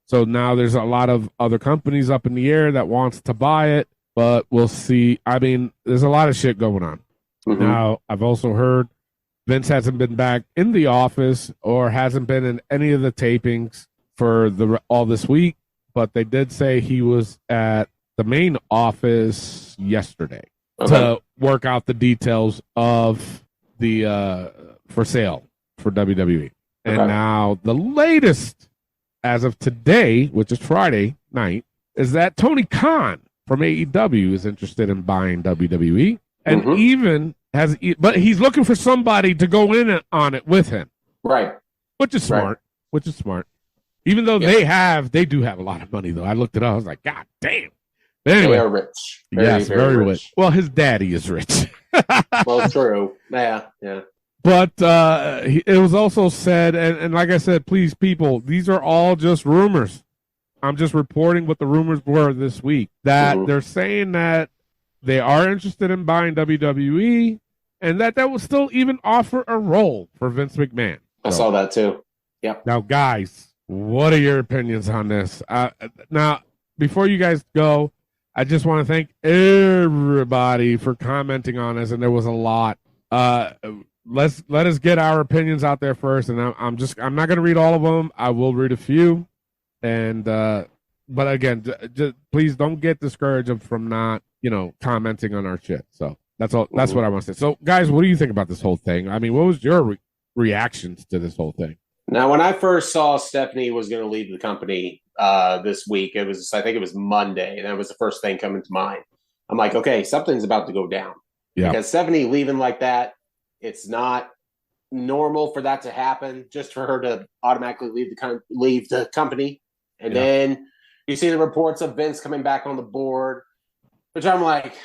So now there's a lot of other companies up in the air that wants to buy it, but we'll see. I mean, there's a lot of shit going on. Mm-hmm. Now, I've also heard Vince hasn't been back in the office or hasn't been in any of the tapings for all this week, but they did say he was at the main office yesterday to work out the details of the for sale for WWE. And now the latest, as of today, which is Friday night, is that Tony Khan from AEW is interested in buying WWE, and even but he's looking for somebody to go in on it with him. Right. Which is smart. Even though they do have a lot of money, though. I looked it up. I was like, God damn. But anyway, they are rich. Very rich. Well, his daddy is rich. Well, true. Yeah. But it was also said, and like I said, please, people, these are all just rumors. I'm just reporting what the rumors were this week, that Mhm. they're saying that they are interested in buying WWE and that will still even offer a role for Vince McMahon. I saw that too. Yep. Now, guys, what are your opinions on this? Now, before you guys go, I just want to thank everybody for commenting on this, and there was a lot. Let us get our opinions out there first, and I'm not going to read all of them. I will read a few, and but again, just please don't get discouraged from not commenting on our shit. So that's all. That's what I want to say. So, guys, what do you think about this whole thing? I mean, what was your reactions to this whole thing? Now, when I first saw Stephanie was going to leave the company this week, I think it was Monday, and that was the first thing coming to mind. I'm like, okay, something's about to go down. Yeah. Because Stephanie leaving like that, it's not normal for that to happen, just for her to automatically leave the company. And then you see the reports of Vince coming back on the board, which I'm like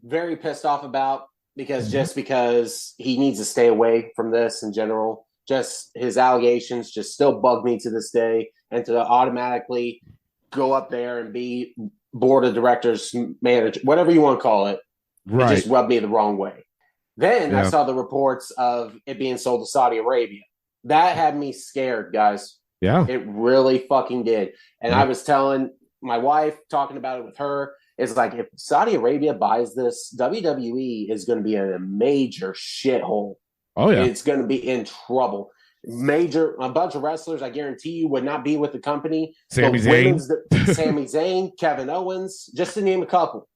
very pissed off about, because just because he needs to stay away from this in general. Just his allegations just still bug me to this day, and to automatically go up there and be board of directors, manager, whatever you want to call it, right, it just rubbed me the wrong way. Then I saw the reports of it being sold to Saudi Arabia. That had me scared, guys. Yeah. It really fucking did. And I was telling my wife, talking about it with her, it's like, if Saudi Arabia buys this, WWE is going to be in a major shithole. Oh, yeah. It's going to be in trouble. A bunch of wrestlers, I guarantee you, would not be with the company. Sami Zayn, Kevin Owens, just to name a couple.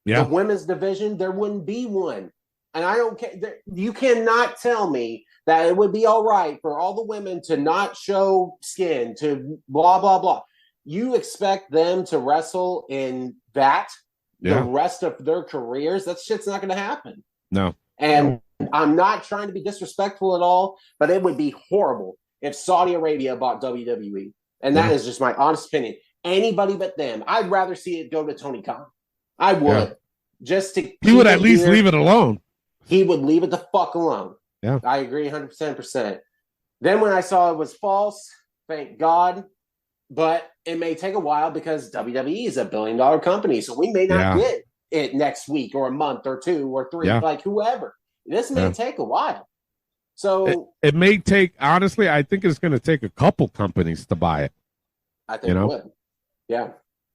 Yeah. The women's division, there wouldn't be one. And I don't care. You cannot tell me that it would be all right for all the women to not show skin, to blah, blah, blah. You expect them to wrestle in that the rest of their careers? That shit's not going to happen. No. And I'm not trying to be disrespectful at all, but it would be horrible if Saudi Arabia bought WWE. And that is just my honest opinion. Anybody but them. I'd rather see it go to Tony Khan. I would. Yeah. Just to he would at least leave it alone. He would leave it the fuck alone. Yeah. I agree 100%. Then when I saw it was false, thank God. But it may take a while because WWE is $1 billion company. So we may not get it next week or a month or 2 or 3, like whoever. This may take a while. So it may take, honestly, I think it's going to take a couple companies to buy it. I think it would. Yeah.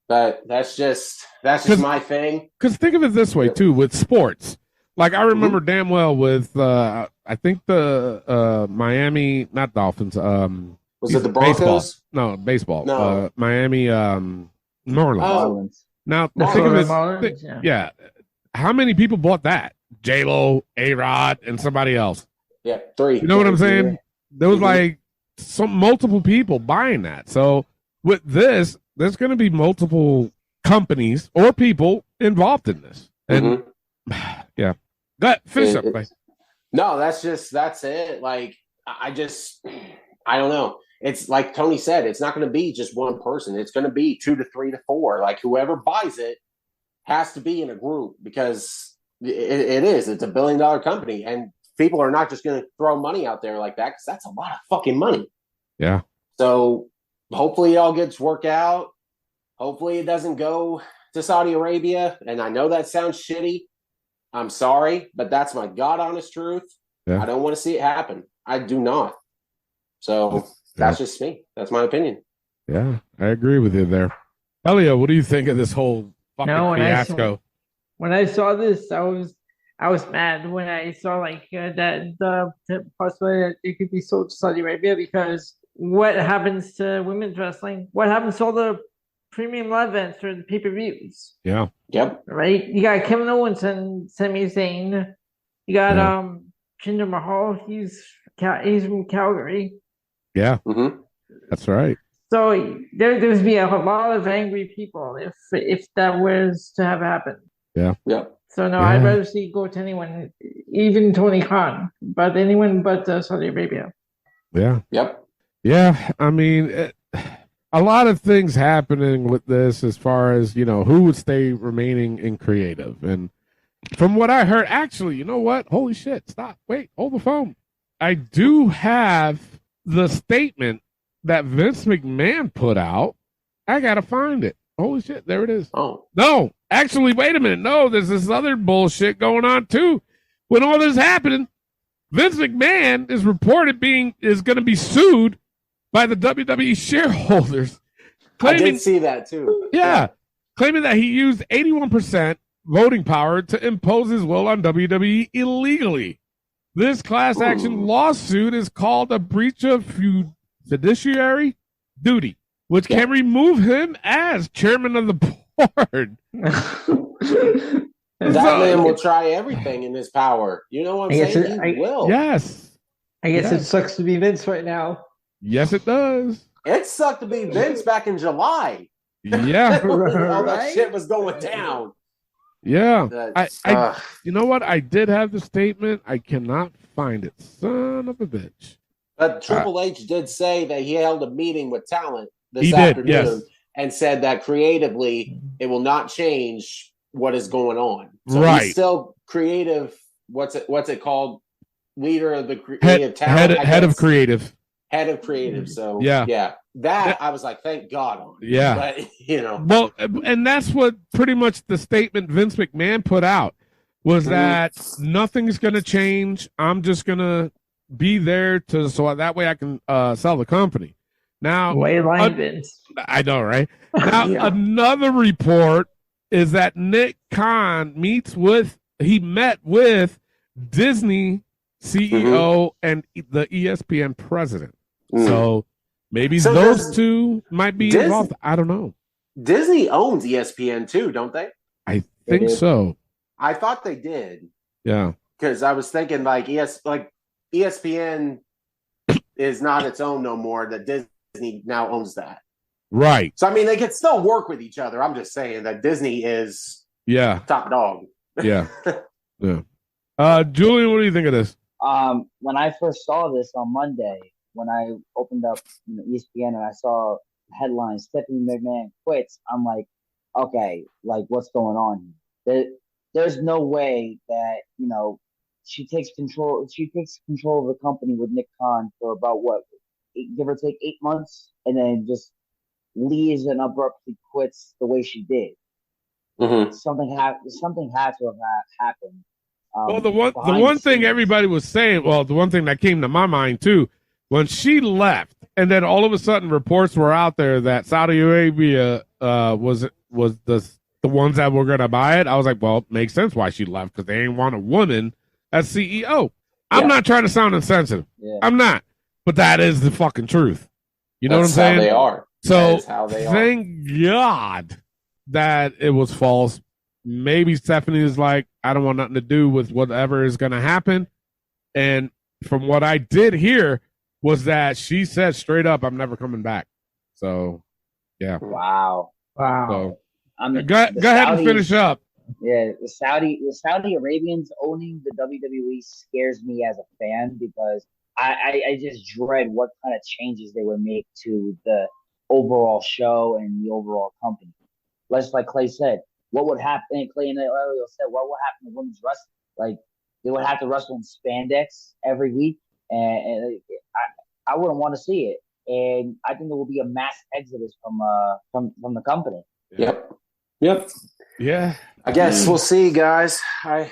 But that's just my thing. Because think of it this way, too, with sports. Like, I remember damn well with, I think the Miami, not Dolphins. Was it the Broncos? Baseball. No, baseball. No. Miami Marlins. Marlins. Now, Marlins. think of it. Marlins, Yeah. How many people bought that? J-Lo, A-Rod, and somebody else. Yeah, 3. You know what I'm saying? There was like multiple people buying that. So with this, there's going to be multiple companies or people involved in this. And yeah. Go ahead, finish up. No, that's it. Like, I don't know. It's like Tony said, it's not going to be just one person. It's going to be 2 to 3 to 4. Like, whoever buys it has to be in a group, because it's a $1 billion company, and people are not just going to throw money out there like that, because that's a lot of fucking money. Yeah. So hopefully it all gets worked out. Hopefully it doesn't go to Saudi Arabia. And I know that sounds shitty. I'm sorry, but that's my God honest truth. Yeah. I don't want to see it happen. I do not. So that's just me. That's my opinion. Yeah, I agree with you there. Elio, what do you think of this whole fucking fiasco? When I saw this, I was mad when I saw like that the possibility that it could be sold to Saudi Arabia, because what happens to women's wrestling? What happens to all the premium live events or the pay-per-views? Yeah. Yep. Right? You got Kevin Owens and Sami Zayn. You got Jinder Mahal. He's from Calgary. Yeah. Mm-hmm. That's right. So there would be a lot of angry people if that was to have happened. Yeah. Yep. So no, I'd rather see it go to anyone, even Tony Khan, but anyone but Saudi Arabia. Yeah. Yep. Yeah. I mean, a lot of things happening with this as far as, who would stay remaining in creative. And from what I heard, actually, you know what? Holy shit. Stop. Wait, hold the phone. I do have the statement that Vince McMahon put out I gotta find it. Holy shit, there it is. Oh. No, actually, wait a minute. No, there's this other bullshit going on too. When all this is happening, Vince McMahon is reported is going to be sued by the WWE shareholders. I did see that too. Yeah, claiming that he used 81% voting power to impose his will on WWE illegally. This class action lawsuit is called a breach of fiduciary duty, which can remove him as chairman of the board. That man will try everything in his power. You know what I'm saying? He will. Yes. I guess it sucks to be Vince right now. Yes, it does. It sucked to be Vince back in July. Yeah. All that shit was going down. Yeah. I you know what? I did have the statement. I cannot find it. Son of a bitch. But Triple H did say that he held a meeting with talent this afternoon and said that creatively it will not change what is going on. So he's still creative. What's it called? Leader of the creative talent. Head of creative. Head of creative. So yeah. That I was like, thank God on. Yeah. But Well, and that's what pretty much the statement Vince McMahon put out was that nothing's gonna change. I'm just gonna be there so that way I can sell the company. Now Vince. I know, right? Now another report is that Nick Khan met with Disney CEO and the ESPN president. So maybe those two might be involved. I don't know. Disney owns ESPN too, don't they? I think so. I thought they did. Yeah. Because I was thinking ESPN is not its own no more. That Disney now owns that. Right. So I mean, they could still work with each other. I'm just saying that Disney is top dog. Yeah. Yeah. Julian, what do you think of this? When I first saw this on Monday, when I opened up ESPN and I saw headlines, Stephanie McMahon quits, I'm like, okay, like what's going on here? There's no way that, she takes control of the company with Nick Khan for about give or take 8 months, and then just leaves and abruptly quits the way she did. Something had to have happened. Well, the one thing everybody was saying, the one thing that came to my mind too, when she left, and then all of a sudden reports were out there that Saudi Arabia was the ones that were going to buy it. I was like, well, it makes sense why she left, because they ain't want a woman as CEO. I'm not trying to sound insensitive. Yeah. I'm not, but that is the fucking truth. You know what I'm saying? That's how they are. So thank God that it was false. Maybe Stephanie is like, I don't want nothing to do with whatever is going to happen. And from what I did hear was that she said straight up, I'm never coming back. So, yeah. Wow. So, go ahead and finish up. Yeah, the Saudi Arabians owning the WWE scares me as a fan, because I just dread what kind of changes they would make to the overall show and the overall company. Just like Clay said, what would happen? Clay and Elio said, what would happen to women's wrestling? Like, they would have to wrestle in spandex every week, and I wouldn't want to see it. And I think there will be a mass exodus from the company. Yep. Yeah. I guess we'll see, guys. Of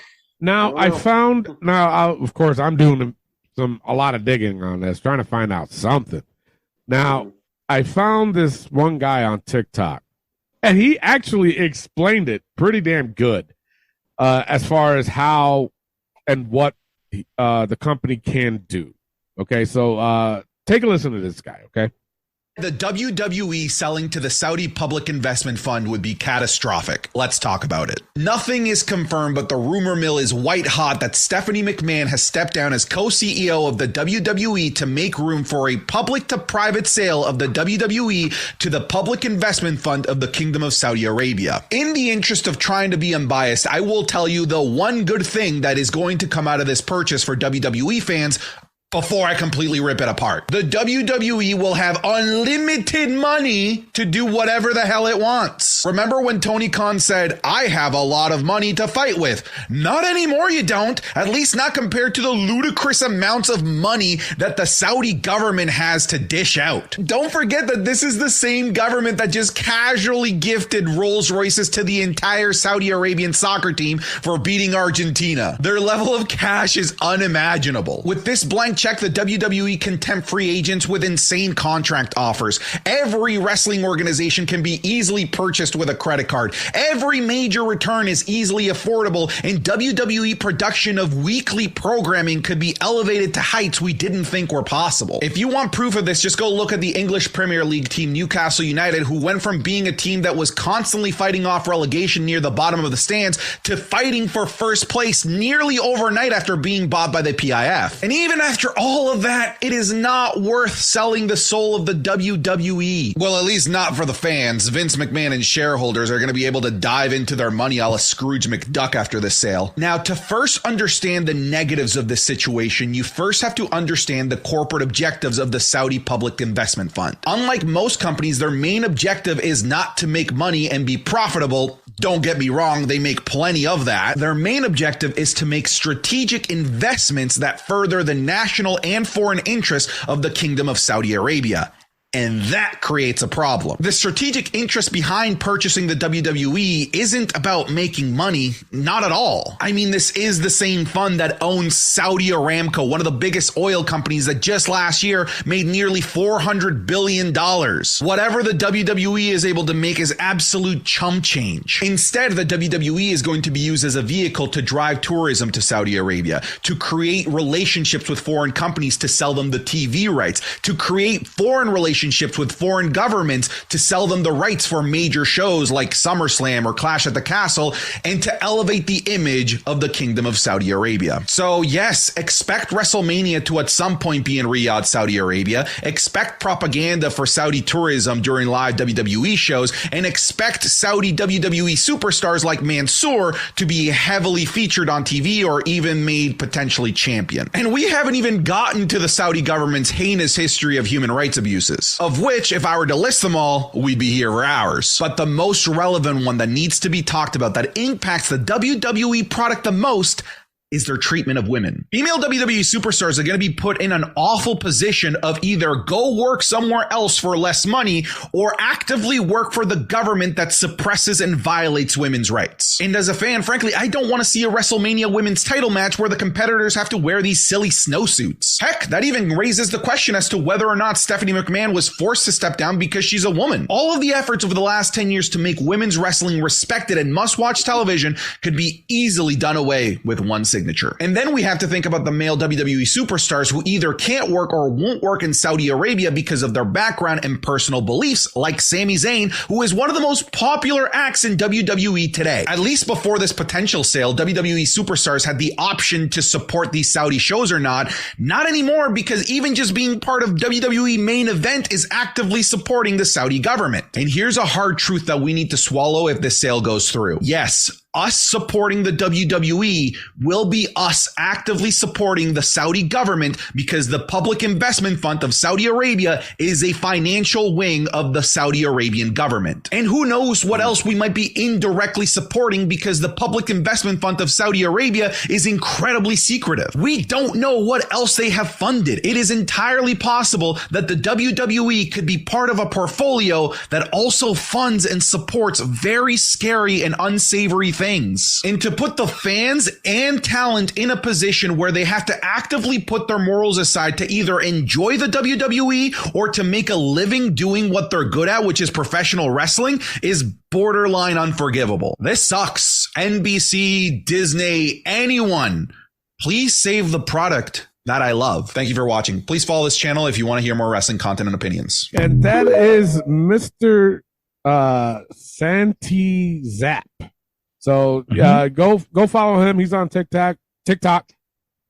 course, I'm doing a lot of digging on this, trying to find out something. Now, I found this one guy on TikTok, and he actually explained it pretty damn good as far as how and what the company can do. Okay, so take a listen to this guy, okay? The WWE selling to the Saudi Public Investment Fund would be catastrophic. Let's talk about it. Nothing is confirmed, but the rumor mill is white hot that Stephanie McMahon has stepped down as co-CEO of the WWE to make room for a public-to-private sale of the WWE to the Public Investment Fund of the Kingdom of Saudi Arabia. In the interest of trying to be unbiased, I will tell you the one good thing that is going to come out of this purchase for WWE fans before I completely rip it apart. The WWE will have unlimited money to do whatever the hell it wants. Remember when Tony Khan said, I have a lot of money to fight with? Not anymore, you don't. At least not compared to the ludicrous amounts of money that the Saudi government has to dish out. Don't forget that this is the same government that just casually gifted Rolls Royces to the entire Saudi Arabian soccer team for beating Argentina. Their level of cash is unimaginable. With this blank check, the WWE can tempt free agents with insane contract offers. Every wrestling organization can be easily purchased with a credit card. Every major return is easily affordable, and WWE production of weekly programming could be elevated to heights we didn't think were possible. If you want proof of this, just go look at the English Premier League team Newcastle United, who went from being a team that was constantly fighting off relegation near the bottom of the stands to fighting for first place nearly overnight after being bought by the PIF. And even after all of that, it is not worth selling the soul of the WWE. Well, at least not for the fans. Vince McMahon and shareholders are going to be able to dive into their money a la Scrooge McDuck after this sale. Now, to first understand the negatives of this situation, you first have to understand the corporate objectives of the Saudi Public Investment Fund. Unlike most companies, their main objective is not to make money and be profitable. Don't get me wrong, they make plenty of that. Their main objective is to make strategic investments that further the national and foreign interests of the Kingdom of Saudi Arabia. And that creates a problem. The strategic interest behind purchasing the WWE isn't about making money, not at all. I mean, this is the same fund that owns Saudi Aramco, one of the biggest oil companies that just last year made nearly $400 billion. Whatever the WWE is able to make is absolute chump change. Instead, the WWE is going to be used as a vehicle to drive tourism to Saudi Arabia, to create relationships with foreign companies to sell them the TV rights, to create foreign relationships with foreign governments to sell them the rights for major shows like SummerSlam or Clash at the Castle, and to elevate the image of the Kingdom of Saudi Arabia. So yes, expect WrestleMania to at some point be in Riyadh, Saudi Arabia. Expect propaganda for Saudi tourism during live WWE shows, and expect Saudi WWE superstars like Mansoor to be heavily featured on TV or even made potentially champion. And we haven't even gotten to the Saudi government's heinous history of human rights abuses, of which, if I were to list them all, we'd be here for hours. But the most relevant one that needs to be talked about that impacts the WWE product the most is their treatment of women. Female WWE superstars are going to be put in an awful position of either go work somewhere else for less money or actively work for the government that suppresses and violates women's rights. And as a fan, frankly, I don't want to see a WrestleMania women's title match where the competitors have to wear these silly snowsuits. Heck, that even raises the question as to whether or not Stephanie McMahon was forced to step down because she's a woman. All of the efforts over the last 10 years to make women's wrestling respected and must-watch television could be easily done away with one signature. And then we have to think about the male WWE superstars who either can't work or won't work in Saudi Arabia because of their background and personal beliefs, like Sami Zayn, who is one of the most popular acts in WWE today. At least before this potential sale, WWE superstars had the option to support these Saudi shows or not. Not anymore, because even just being part of WWE main event is actively supporting the Saudi government. And here's a hard truth that we need to swallow if this sale goes through. Yes, us supporting the WWE will be us actively supporting the Saudi government, because the Public Investment Fund of Saudi Arabia is a financial wing of the Saudi Arabian government. And who knows what else we might be indirectly supporting, because the Public Investment Fund of Saudi Arabia is incredibly secretive. We don't know what else they have funded. It is entirely possible that the WWE could be part of a portfolio that also funds and supports very scary and unsavory things. And to put the fans and talent in a position where they have to actively put their morals aside to either enjoy the WWE or to make a living doing what they're good at, which is professional wrestling, is borderline unforgivable. This sucks. NBC, Disney, anyone, please save the product that I love. Thank you for watching. Please follow this channel if you want to hear more wrestling content and opinions. And that is Mr. Santi Zap. So go follow him. He's on TikTok.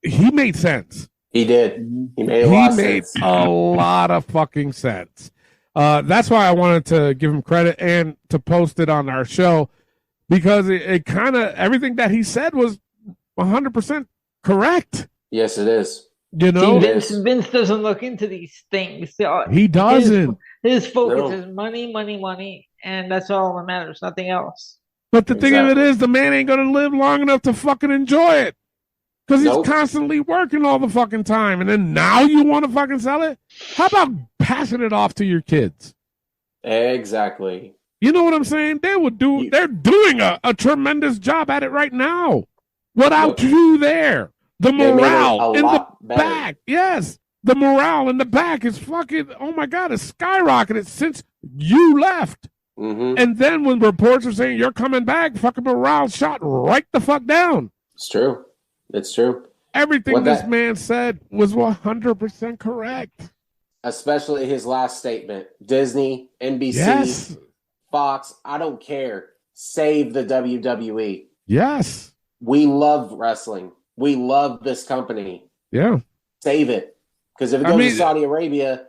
He made sense. He did. He made a lot of fucking sense. That's why I wanted to give him credit and to post it on our show, because it kind of, everything that he said was 100% correct. Yes, it is. You know, Vince doesn't look into these things. He doesn't. His focus No. is money, money, money, and that's all that matters. Nothing else. But the thing of it Exactly. is, the man ain't gonna live long enough to fucking enjoy it. Because he's Nope. constantly working all the fucking time. And then now you want to fucking sell it? How about passing it off to your kids? Exactly. You know what I'm saying? They're doing a tremendous job at it right now. Without you there. The They made it morale a in the lot better. back. Yes. The morale in the back is fucking, oh my God, it's skyrocketed since you left. Mm-hmm. And then when reports are saying you're coming back, fucking morale shot right the fuck down. It's true. It's true. Everything this man said was 100% correct. Especially his last statement. Disney, NBC, Yes. Fox, I don't care. Save the WWE. Yes. We love wrestling. We love this company. Yeah. Save it. Because if it goes to Saudi Arabia,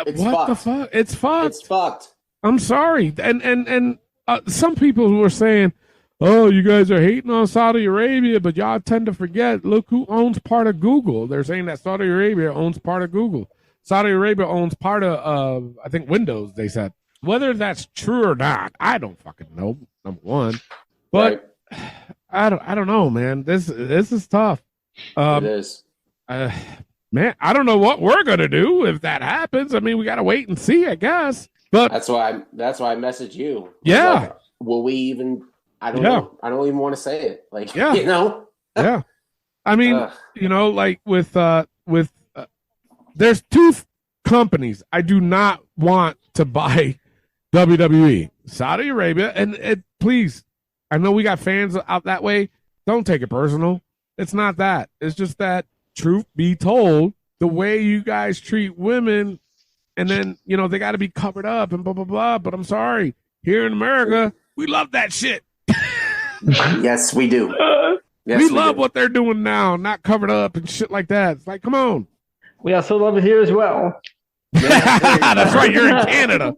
it's what fucked. the fuck? It's fucked. It's fucked. I'm sorry. And some people who are saying, oh, you guys are hating on Saudi Arabia, but y'all tend to forget, look who owns part of Google. They're saying that Saudi Arabia owns part of Google. Saudi Arabia owns part of, I think, Windows, they said. Whether that's true or not, I don't fucking know, number one. But Right. I don't know, man. This is tough. It is. Man, I don't know what we're going to do if that happens. I mean, we got to wait and see, I guess. But That's why I messaged you. Yeah. Like, will we even? I don't know. I don't even want to say it. Like, Yeah. you know. yeah. I mean, Ugh. you know, like with there's two companies I do not want to buy WWE. Saudi Arabia, and please, I know we got fans out that way. Don't take it personal. It's not that. It's just that, truth be told, the way you guys treat women, and then, you know, they got to be covered up and blah, blah, blah. But I'm sorry. Here in America, we love that shit. Yes, we do. Yes, we love do. what they're doing now, not covered up and shit like that. It's like, come on. We also love it here as well. That's right. You're in Canada.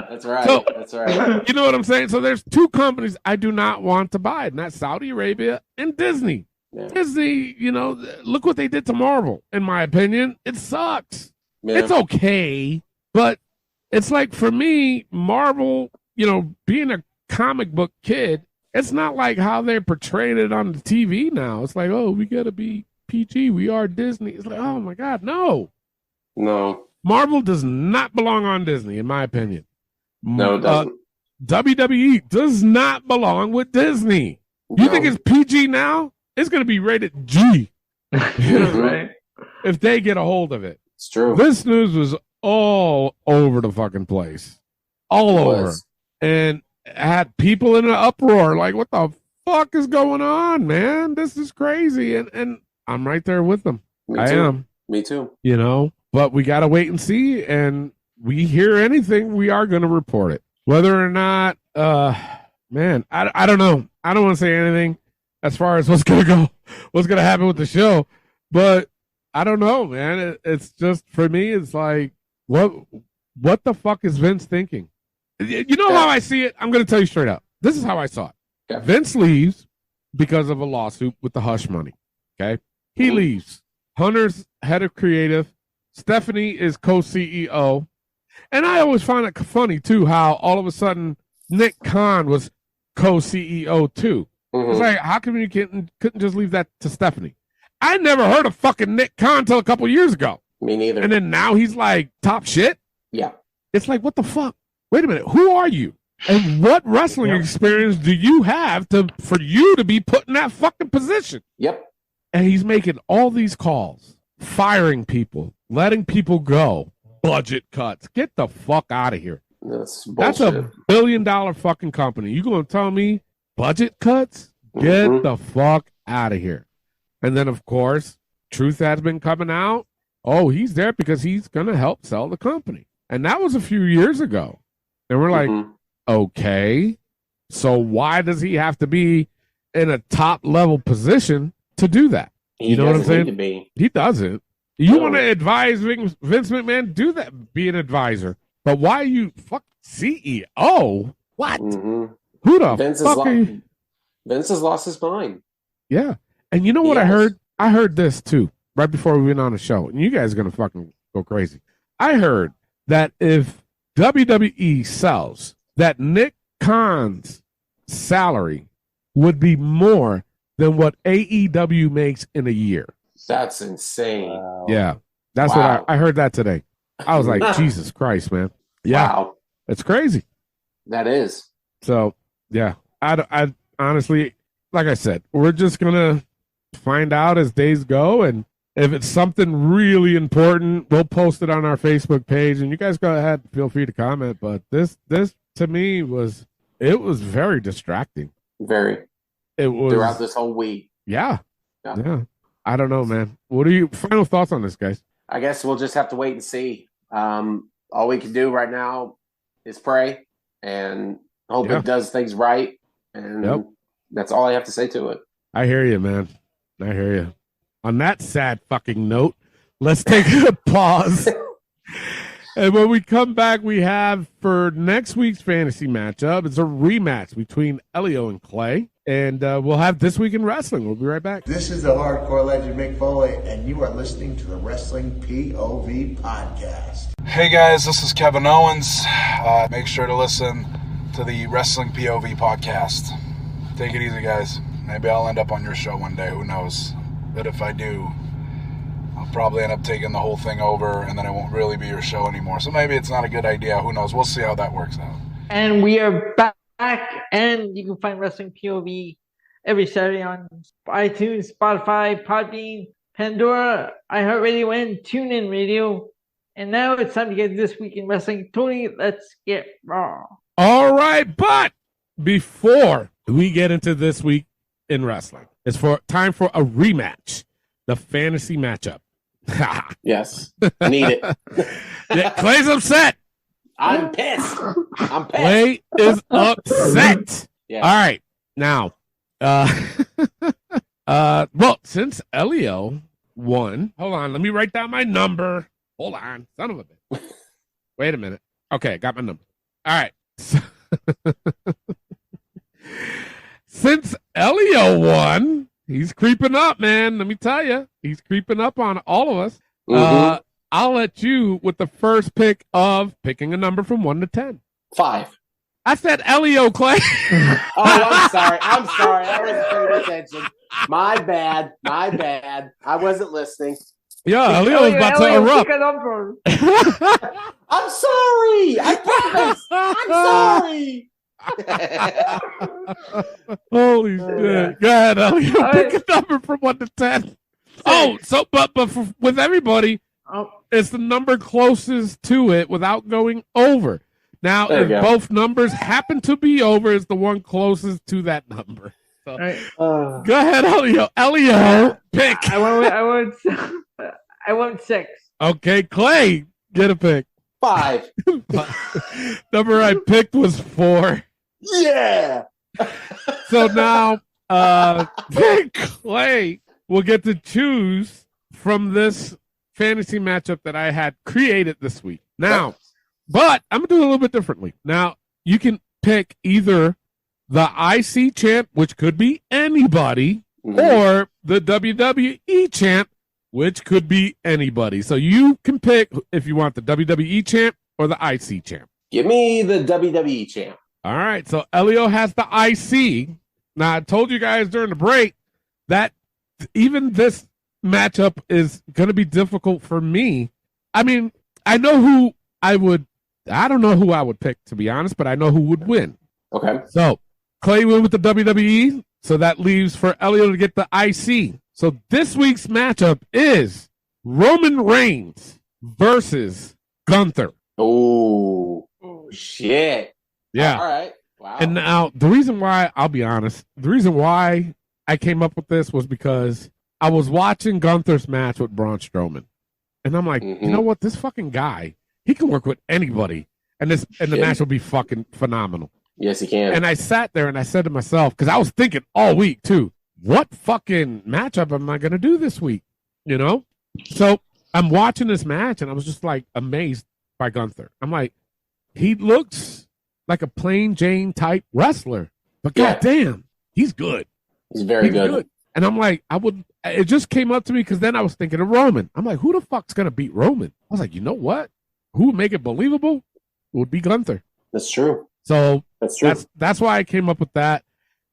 That's right. So- That's right. You know what I'm saying? So there's two companies I do not want to buy, and that's Saudi Arabia and Disney. Yeah. Disney, you know, look what they did to Marvel, in my opinion. It sucks. Yeah. It's okay, but it's like, for me, Marvel, you know, being a comic book kid, it's not like how they're portraying it on the TV now. It's like, oh, we got to be PG. We are Disney. It's like, oh, my God, no. No. Marvel does not belong on Disney, in my opinion. No, it doesn't. WWE does not belong with Disney. You No. think it's PG now? It's going to be rated G Right. if they get a hold of it. It's true. This news was all over the fucking place. All It over. was. And had people in an uproar like, what the fuck is going on, man? This is crazy. And I'm right there with them. Me I too. am, Me too. you know, but we got to wait and see. And we hear anything, we are going to report it. Whether or not, man, I don't know. I don't want to say anything as far as what's going to happen with the show, but I don't know, man. It's just, for me, it's like, what the fuck is Vince thinking? You know how I see it? I'm going to tell you straight up. This is how I saw it. Okay. Vince leaves because of a lawsuit with the hush money. Okay. He Mhm. leaves. Hunter's head of creative. Stephanie is co-CEO. And I always find it funny, too, how all of a sudden Nick Khan was co-CEO, too. It's Mhm. like, how come you couldn't just leave that to Stephanie? I never heard of fucking Nick Khan until a couple years ago. Me neither. And then now he's like top shit. Yeah. It's like, what the fuck? Wait a minute. Who are you? And what wrestling experience do you have for you to be put in that fucking position? Yep. And he's making all these calls, firing people, letting people go, budget cuts. Get the fuck out of here. That's That's bullshit. a $1 billion fucking company. You gonna tell me budget cuts? Get Mhm. the fuck out of here. And then, of course, truth has been coming out. Oh, he's there because he's gonna help sell the company. And that was a few years ago. And we're like, Mhm. okay, so why does he have to be in a top level position to do that? He You know what I'm doesn't need saying? to be. He doesn't. You No. want to advise Vince McMahon? Do that. Be an advisor. But why are you CEO? What? Mhm. Who the Vince fuck are you? Vince has lost his mind. Yeah. And you know what I Yes. heard? I heard this too. right before we went on the show, and you guys are going to fucking go crazy. I heard that if WWE sells, that Nick Khan's salary would be more than what AEW makes in a year. That's insane. Yeah. That's Wow. what I heard that today. I was like, Jesus Christ, man. Yeah. Wow. It's crazy. That is. So, yeah. I honestly, like I said, we're just going to find out as days go. And if it's something really important, we'll post it on our Facebook page. And you guys go ahead, feel free to comment. But this to me was very distracting. Very. It was throughout this whole week. Yeah. I don't know, man. What are your final thoughts on this, guys? I guess we'll just have to wait and see. All we can do right now is pray and hope it does things right. And that's all I have to say to it. I hear you, man. I hear you. On that sad fucking note, let's take a pause. And when we come back, we have for next week's fantasy matchup, it's a rematch between Elio and Clay. And we'll have This Week in Wrestling. We'll be right back. This is the hardcore legend Mick Foley, and you are listening to the Wrestling POV podcast. Hey guys, this is Kevin Owens. Make sure to listen to the Wrestling POV podcast. Take it easy, guys. Maybe I'll end up on your show one day. Who knows? But if I do, I'll probably end up taking the whole thing over, and then it won't really be your show anymore. So maybe it's not a good idea. Who knows? We'll see how that works out. And we are back, and you can find Wrestling POV every Saturday on iTunes, Spotify, Podbean, Pandora, iHeartRadio, and TuneIn Radio. And now it's time to get This Week in Wrestling. Tony, let's get raw. All right, but before we get into This Week in Wrestling, it's time for a rematch, the fantasy matchup. Yes, I need it. Yeah, Clay's upset. I'm pissed. Clay is upset. Yeah. All right, now, well, since Elio won, hold on, let me write down my number. Hold on, son of a bitch. Wait a minute. Okay, got my number. All right. Since Elio won, he's creeping up, man. Let me tell you, he's creeping up on all of us. Mm-hmm. I'll let you with the first pick of picking a number from 1 to 10. 5. I said Elio, Clay. Oh, I'm sorry. I wasn't paying attention. My bad. I wasn't listening. Yeah, Elio was about to erupt. I'm sorry. I'm sorry. Holy shit. Go ahead, Elio. Pick a number from 1 to 10. Oh, so but with everybody, it's the number closest to it without going over. Now, if both numbers happen to be over, it's the one closest to that number. So, go ahead, Elio. Elio, pick. I want 6. Okay, Clay, get a pick. 5. Number I picked was 4. Yeah. So now, Clay will get to choose from this fantasy matchup that I had created this week. Now, but I'm going to do it a little bit differently. Now, you can pick either the IC champ, which could be anybody, or the WWE champ, which could be anybody. So you can pick if you want the WWE champ or the IC champ. Give me the WWE champ. All right. So Elio has the IC. Now, I told you guys during the break that even this matchup is going to be difficult for me. I mean, I know who I don't know who I would pick, to be honest, but I know who would win. Okay. So Clay win with the WWE. So that leaves for Elio to get the IC. So this week's matchup is Roman Reigns versus Gunther. Oh, shit. Yeah. All right. Wow. And now the reason why, I'll be honest, the reason why I came up with this was because I was watching Gunther's match with Braun Strowman. And I'm like, you know what? This fucking guy, he can work with anybody. And the match will be fucking phenomenal. Yes, he can. And I sat there and I said to myself, because I was thinking all week too, what fucking matchup am I going to do this week? You know? So I'm watching this match and I was just like amazed by Gunther. I'm like, he looks like a plain Jane type wrestler, but goddamn, he's good. He's very good. And I'm like, I would it just came up to me because then I was thinking of Roman. I'm like, who the fuck's going to beat Roman? I was like, you know what? Who would make it believable? It would be Gunther. That's true. So That's true. That's why I came up with that.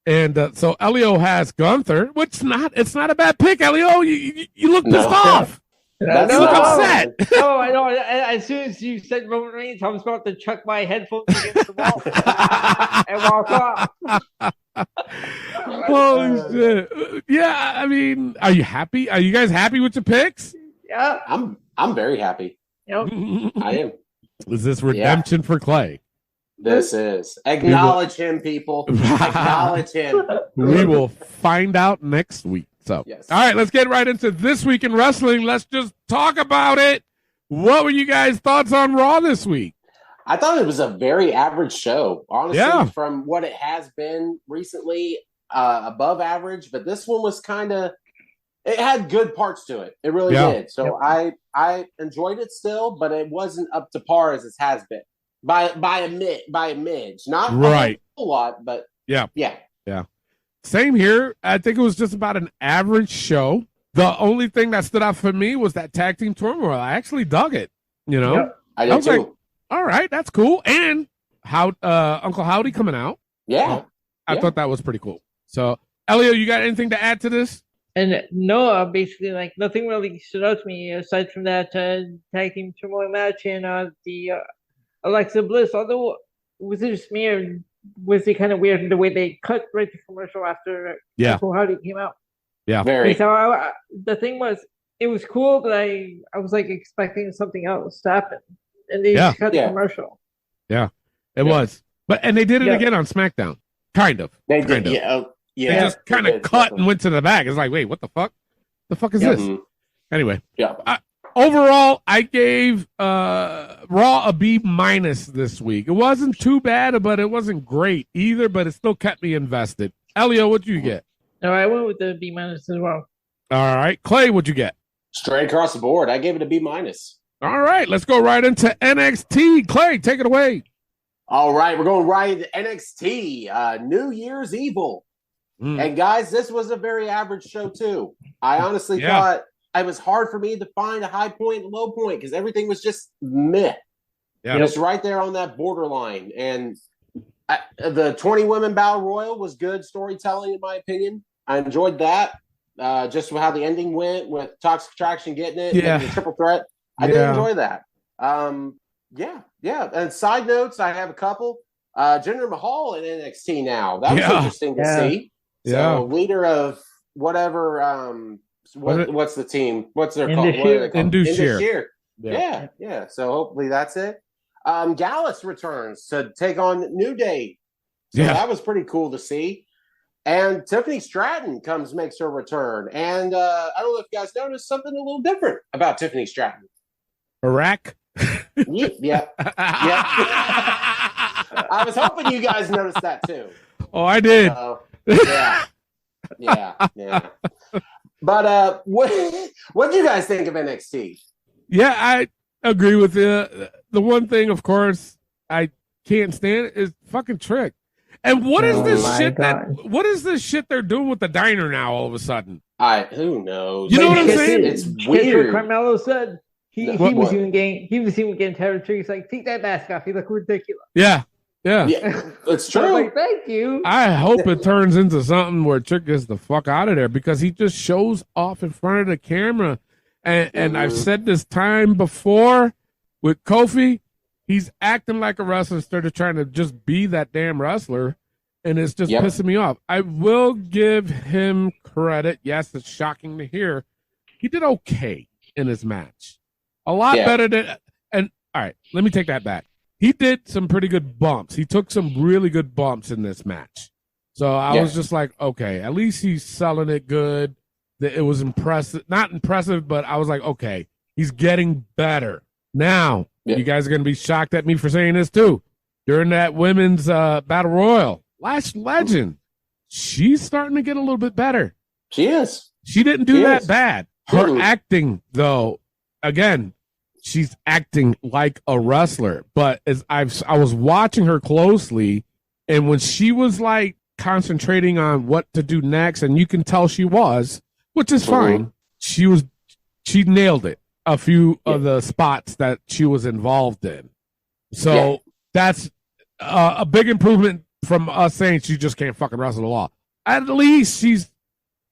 And so Elio has Gunther, which it's not a bad pick, Elio. You look pissed off. You look upset. No, I know. As soon as you said Roman Reigns, I was about to chuck my headphones against the wall and walk off. Holy shit! Yeah, I mean, are you happy? Are you guys happy with your picks? Yeah, I'm very happy. Yep. I am. Is this redemption for Clay? This is. Acknowledge him, people. Acknowledge him. We will find out next week. So, yes. All right, let's get right into this week in wrestling. Let's just talk about it. What were you guys' thoughts on Raw this week? I thought it was a very average show, honestly, from what it has been recently, above average. But this one was it had good parts to it. It really did. So I enjoyed it still, but it wasn't up to par as it has been by a midge. Not right. a whole lot, but yeah. Same here. I think it was just about an average show. The only thing that stood out for me was that tag team turmoil. I actually dug it. You know, yep, I did too. Like, all right, that's cool. And Uncle Howdy coming out. Yeah, I thought that was pretty cool. So, Elio, you got anything to add to this? And no, basically, like nothing really stood out to me aside from that tag team turmoil match and the Alexa Bliss. Although was it just me or was it kind of weird the way they cut right to commercial after Uncle Howdy came out? Yeah, very. So the thing was, it was cool, but I was like expecting something else to happen, and they just cut the commercial. Yeah, it was. And they did it again on SmackDown. Kind of. They did. Yeah. They just kind of cut and went to the back. It's like, wait, what the fuck? The fuck is this? Anyway. Yeah. Overall, I gave Raw a B- this week. It wasn't too bad, but it wasn't great either, but it still kept me invested. Elio, what'd you get? No, I went with the B- as well. All right. Clay, what'd you get? Straight across the board. I gave it a B-. All right. Let's go right into NXT. Clay, take it away. All right. We're going right into NXT. New Year's Evil. And guys, this was a very average show too. I honestly thought it was hard for me to find a high point and low point because everything was just meh. Yeah. Just right there on that borderline. And the 20 women battle royal was good storytelling in my opinion. I enjoyed that. Just how the ending went with Toxic Attraction getting it and the triple threat. I did enjoy that. And side notes, I have a couple. Jinder Mahal in NXT now. That was interesting to see. So leader of whatever, what's the team? What's their called? Indus-Sher. Yeah. So hopefully that's it. Gallus returns to take on New Day. So that was pretty cool to see. And Tiffany Stratton makes her return. And I don't know if you guys noticed something a little different about Tiffany Stratton. Iraq? Yeah. I was hoping you guys noticed that too. Oh, I did. Yeah. But what do you guys think of NXT? Yeah, I agree with you. The one thing, of course, I can't stand is fucking Trick. And what is this shit what is this shit they're doing with the diner now all of a sudden? Who knows? You know what I'm saying? It's weird. Carmelo said he was even getting territory. He's like, take that mask off. You look ridiculous. Yeah. It's true. Like, thank you. I hope it turns into something where Trick gets the fuck out of there because he just shows off in front of the camera. And I've said this time before with Kofi, he's acting like a wrestler instead of trying to just be that damn wrestler. And it's just pissing me off. I will give him credit. Yes, it's shocking to hear. He did okay in his match. A lot better than. And all right, let me take that back. He did some pretty good bumps. He took some really good bumps in this match. So I was just like, okay, at least he's selling it good. It was impressive. Not impressive, but I was like, okay, he's getting better. Now, you guys are going to be shocked at me for saying this too. During that women's battle royal, Lash Legend, she's starting to get a little bit better. She is. She didn't do that bad. Her acting, though, again, she's acting like a wrestler, but as I was watching her closely, and when she was like concentrating on what to do next, and you can tell she was, which is fine. She nailed it. A few of the spots that she was involved in. So that's a big improvement from us saying she just can't fucking wrestle at all. At least she's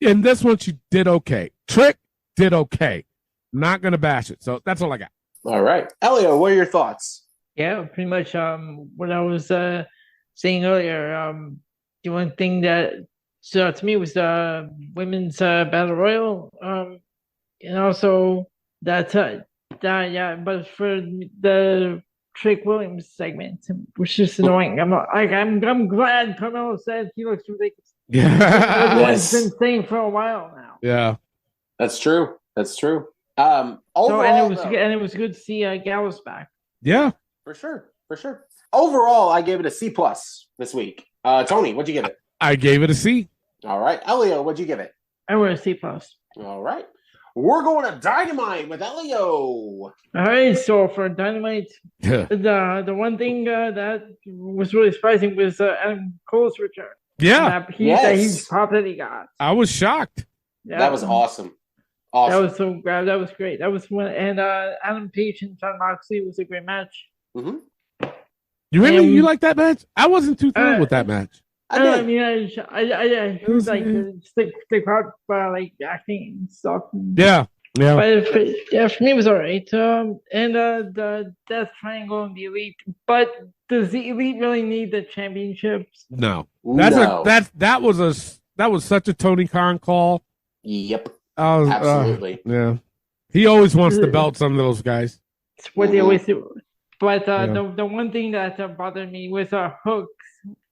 in this one. She did okay. Trick did okay. Not gonna bash it. So that's all I got. All right, Elio, what are your thoughts? Yeah, pretty much what I was saying earlier. The one thing that stood out to me was the women's battle royal. And also but for the Trick Williams segment, which is annoying. I'm glad Carmelo said he looks ridiculous. Yeah, Everyone's been saying for a while now. Yeah, that's true. Overall, and it was good to see Gallows back. Yeah, for sure. Overall, I gave it a C+ this week. Tony, what'd you give it? I gave it a C. All right, Elio, what'd you give it? I went a C+. All right. We're going to Dynamite with Elio. All right, so for Dynamite, the one thing that was really surprising was Adam Cole's return. Yeah. That huge pop that he got. I was shocked. Yeah. That was awesome. That was so great. That was great. That was when, and Adam Page and Jon Moxley was a great match. Mm-hmm. You like that match? I wasn't too thrilled with that match. I heard like the crowd like acting and stuff. Yeah. But for me it was all right. And the Death Triangle and the Elite. But does the Elite really need the championships? No. That was such a Tony Khan call. Yep. Absolutely. Yeah. He always wants to belt some of those guys. It's what they always do. But the one thing that bothered me was Hooks.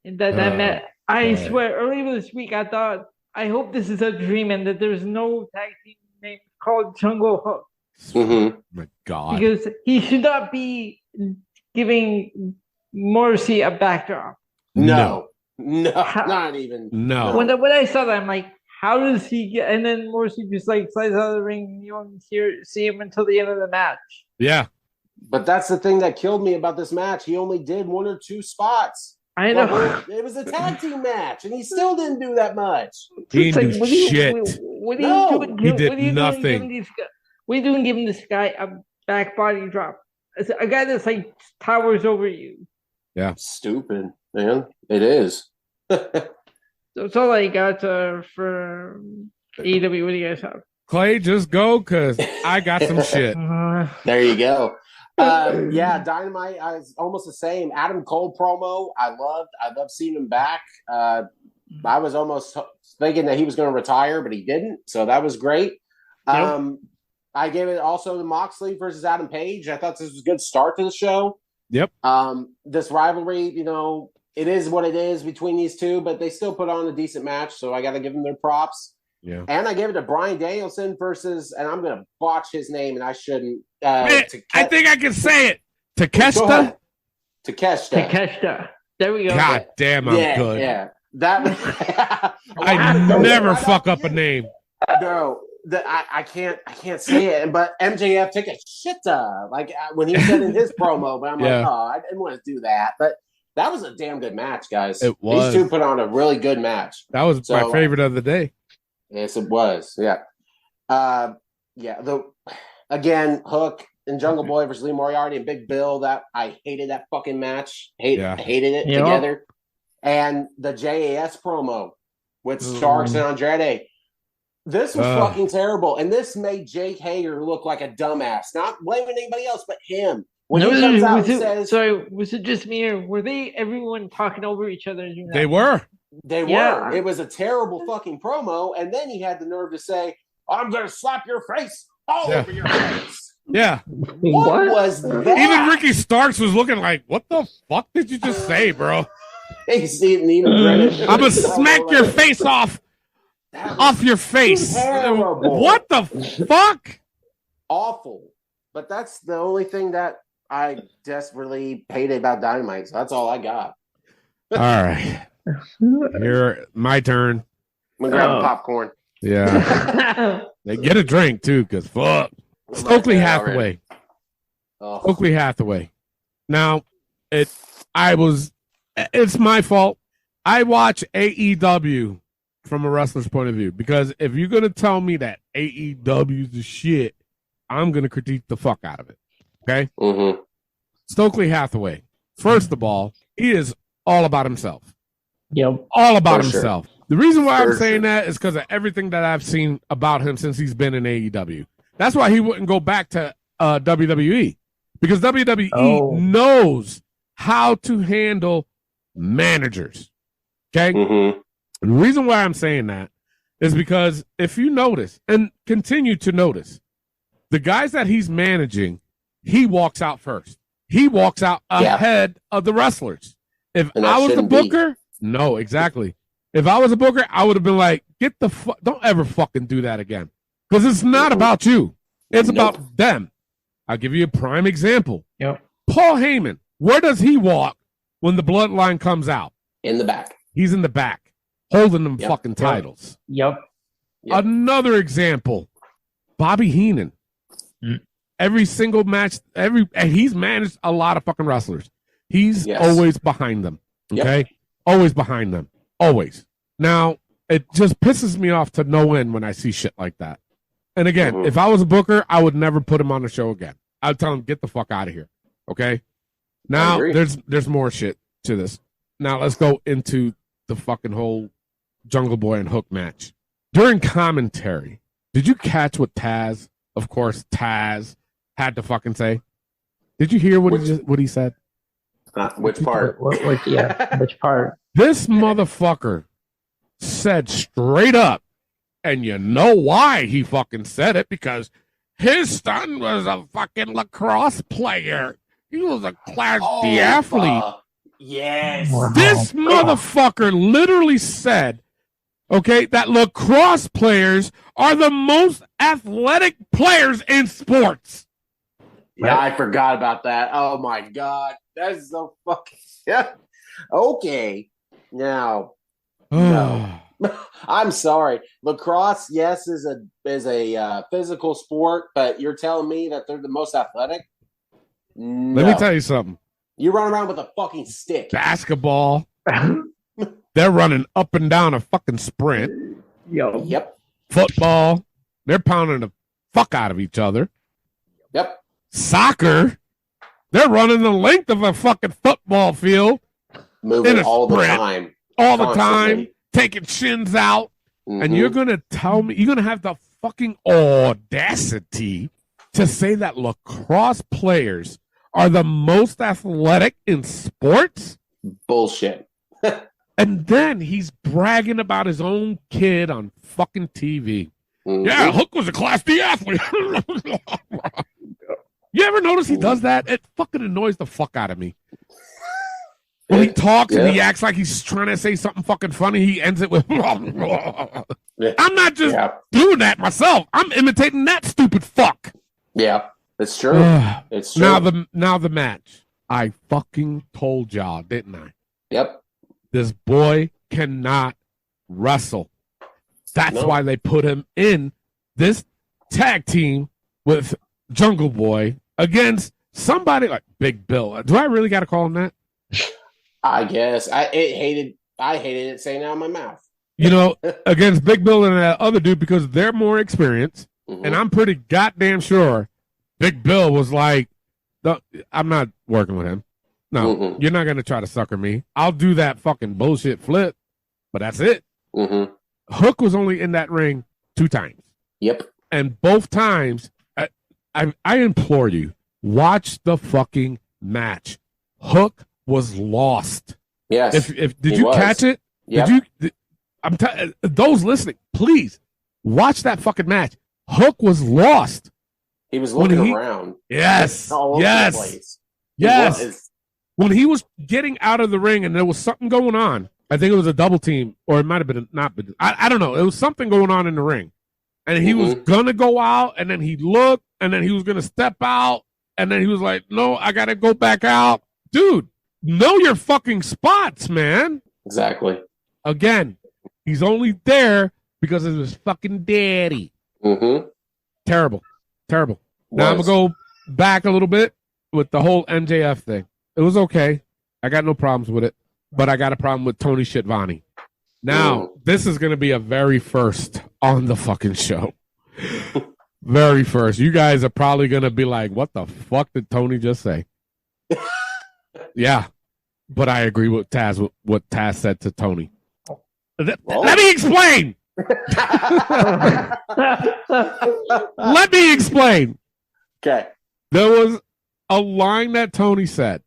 That meant, I swear, earlier this week I thought, I hope this is a dream and that there's no tag team name called Jungle Hook. Mm-hmm. My God. Because he should not be giving Morrissey a backdrop. No, not even. No. When I saw that, I'm like, how does he get? And then Morrissey just like slides out of the ring and you don't see him until the end of the match. Yeah. But that's the thing that killed me about this match. He only did one or two spots. I know. It was a tag team match, and he still didn't do that much. He didn't do shit. What are you doing? He did nothing. What are you doing giving this guy a back body drop? A guy that's like towers over you. Yeah. Stupid, man. It is. That's all I got for AEW. What do you guys have? Clay, just go, because I got some shit. There you go. Dynamite is almost the same. Adam Cole promo, I loved seeing him back. I was almost thinking that he was going to retire, but he didn't, so that was great. Yep. I gave it also to Moxley versus Adam Page. I thought this was a good start to the show. Yep. This rivalry, it is what it is between these two, but they still put on a decent match, so I got to give them their props. Yeah. And I gave it to Bryan Danielson versus, and I'm going to botch his name, and I shouldn't. I think I can say it. Takeshita? Takeshita. There we go. God damn, I'm good. Yeah. That I never fuck up a name. No, I can't say it. But MJF took a shit like when he said in his promo. But I'm like, I didn't want to do that. But that was a damn good match, guys. It was. These two put on a really good match. That was my favorite of the day. Yes, it was. Yeah. Again, Hook and Jungle Boy versus Lee Moriarty and Big Bill. That I hated that fucking match. Hated it together. And the JAS promo with Starks and Andrade. This was fucking terrible. And this made Jake Hager look like a dumbass. Not blaming anybody else, but him. When he comes out and says... Sorry, was it just me or were everyone talking over each other? They were. They were. It was a terrible fucking promo. And then he had the nerve to say, I'm going to slap your face all over your face. Yeah. What was that? Even Ricky Starks was looking like, what the fuck did you just say, bro? I'm going to smack your face off your face. Terrible. What the fuck? Awful. But that's the only thing that I desperately hated about Dynamite. So that's all I got. All right. Here, my turn. I'm going to grab popcorn. Yeah. They get a drink, too, because fuck. Stokely Hathaway. Stokely Hathaway. Now, it's my fault. I watch AEW from a wrestler's point of view. Because if you're going to tell me that AEW's the shit, I'm going to critique the fuck out of it. Okay? Mm-hmm. Stokely Hathaway, first of all, he is all about himself. Yep. All about For himself. Sure. The reason why I'm saying sure. that is because of everything that I've seen about him since he's been in AEW. That's why he wouldn't go back to WWE. Because WWE knows how to handle managers. Okay? Mm-hmm. And the reason why I'm saying that is because if you notice, and continue to notice, the guys that he's managing, he walks out first. He walks out ahead of the wrestlers. If I was the booker, no, exactly. If I was a booker, I would have been like, get the fuck, don't ever fucking do that again. Because it's not about you. It's about them. I'll give you a prime example. Yep. Paul Heyman, where does he walk when the bloodline comes out? In the back. He's in the back, holding them fucking titles. Yep. Another example, Bobby Heenan. Every single match, and he's managed a lot of fucking wrestlers. He's always behind them. Okay? Always behind them. Always. Now, it just pisses me off to no end when I see shit like that. And again, if I was a booker, I would never put him on the show again. I'd tell him, get the fuck out of here. Okay? Now, there's more shit to this. Now, let's go into the fucking whole Jungle Boy and Hook match. During commentary, did you catch what Taz, of course, Taz, had to fucking say? Did you hear what he said? Which part? Which part? This motherfucker said straight up, and you know why he fucking said it, because his son was a fucking lacrosse player. He was a Class D athlete. Yes. This motherfucker literally said, okay, that lacrosse players are the most athletic players in sports. Yeah, I forgot about that. Oh my God. That's so fucking okay. Now, no. I'm sorry. Lacrosse, yes, is a physical sport, but you're telling me that they're the most athletic? No. Let me tell you something. You run around with a fucking stick. Basketball. They're running up and down a fucking sprint. Yep. Football. They're pounding the fuck out of each other. Yep. Soccer. They're running the length of a fucking football field. Moving all the time. All the time. Taking shins out. And you're going to tell me, you're going to have the fucking audacity to say that lacrosse players are the most athletic in sports? Bullshit. And then he's bragging about his own kid on fucking TV. Yeah, Hook was a Class D athlete. You ever notice he does that? It fucking annoys the fuck out of me. When he talks and he acts like he's trying to say something fucking funny, he ends it with, I'm not just doing that myself. I'm imitating that stupid fuck. Yeah, it's true. It's true. Now the match. I fucking told y'all, didn't I? Yep. This boy cannot wrestle. That's why they put him in this tag team with Jungle Boy against somebody like Big Bill. Do I really got to call him that? I guess. I hated it saying out of my mouth. You know, against Big Bill and that other dude, because they're more experienced. And I'm pretty goddamn sure Big Bill was like, I'm not working with him. No, you're not going to try to sucker me. I'll do that fucking bullshit flip, but that's it. Hook was only in that ring 2 times. Yep. And both times, I implore you, watch the fucking match. Hook was lost. Yes. Did you catch it? Yep. Those listening, please watch that fucking match. Hook was lost. He was looking around. Yes. All over the place. Yes. When he was getting out of the ring and there was something going on, I think it was a double team, or it might have been not been. I don't know. It was something going on in the ring. And he was going to go out, and then he looked, and then he was going to step out, and then he was like, no, I got to go back out. Dude, know your fucking spots, man. Exactly. Again, he's only there because of his fucking daddy. Terrible. Now I'm going to go back a little bit with the whole MJF thing. It was okay. I got no problems with it. But I got a problem with Tony Schiavone. Now, this is going to be a very first on the fucking show. Very first. You guys are probably going to be like, what the fuck did Tony just say? Yeah. But I agree with Taz, what Taz said to Tony. Let me explain. Let me explain. Okay. There was a line that Tony said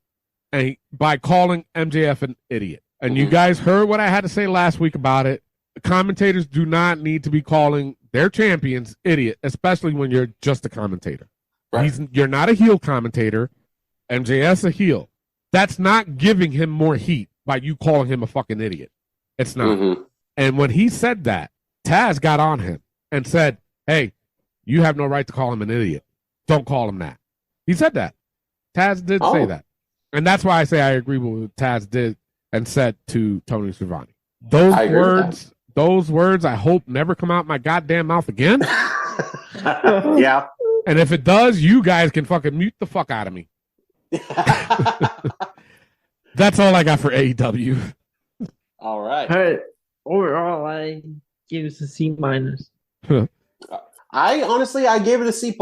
by calling MJF an idiot. And you guys heard what I had to say last week about it. Commentators do not need to be calling their champions idiot, especially when you're just a commentator. Right. You're not a heel commentator. MJF's a heel. That's not giving him more heat by you calling him a fucking idiot. It's not. And when he said that, Taz got on him and said, hey, you have no right to call him an idiot. Don't call him that. He said that. Taz did say that. And that's why I say I agree with what Taz did and said to Tony Schiavone. Those words I hope never come out my goddamn mouth again. Yeah. And if it does, you guys can fucking mute the fuck out of me. That's all I got for AEW. All right. All right. Overall, I give this a C-. I gave it a C+.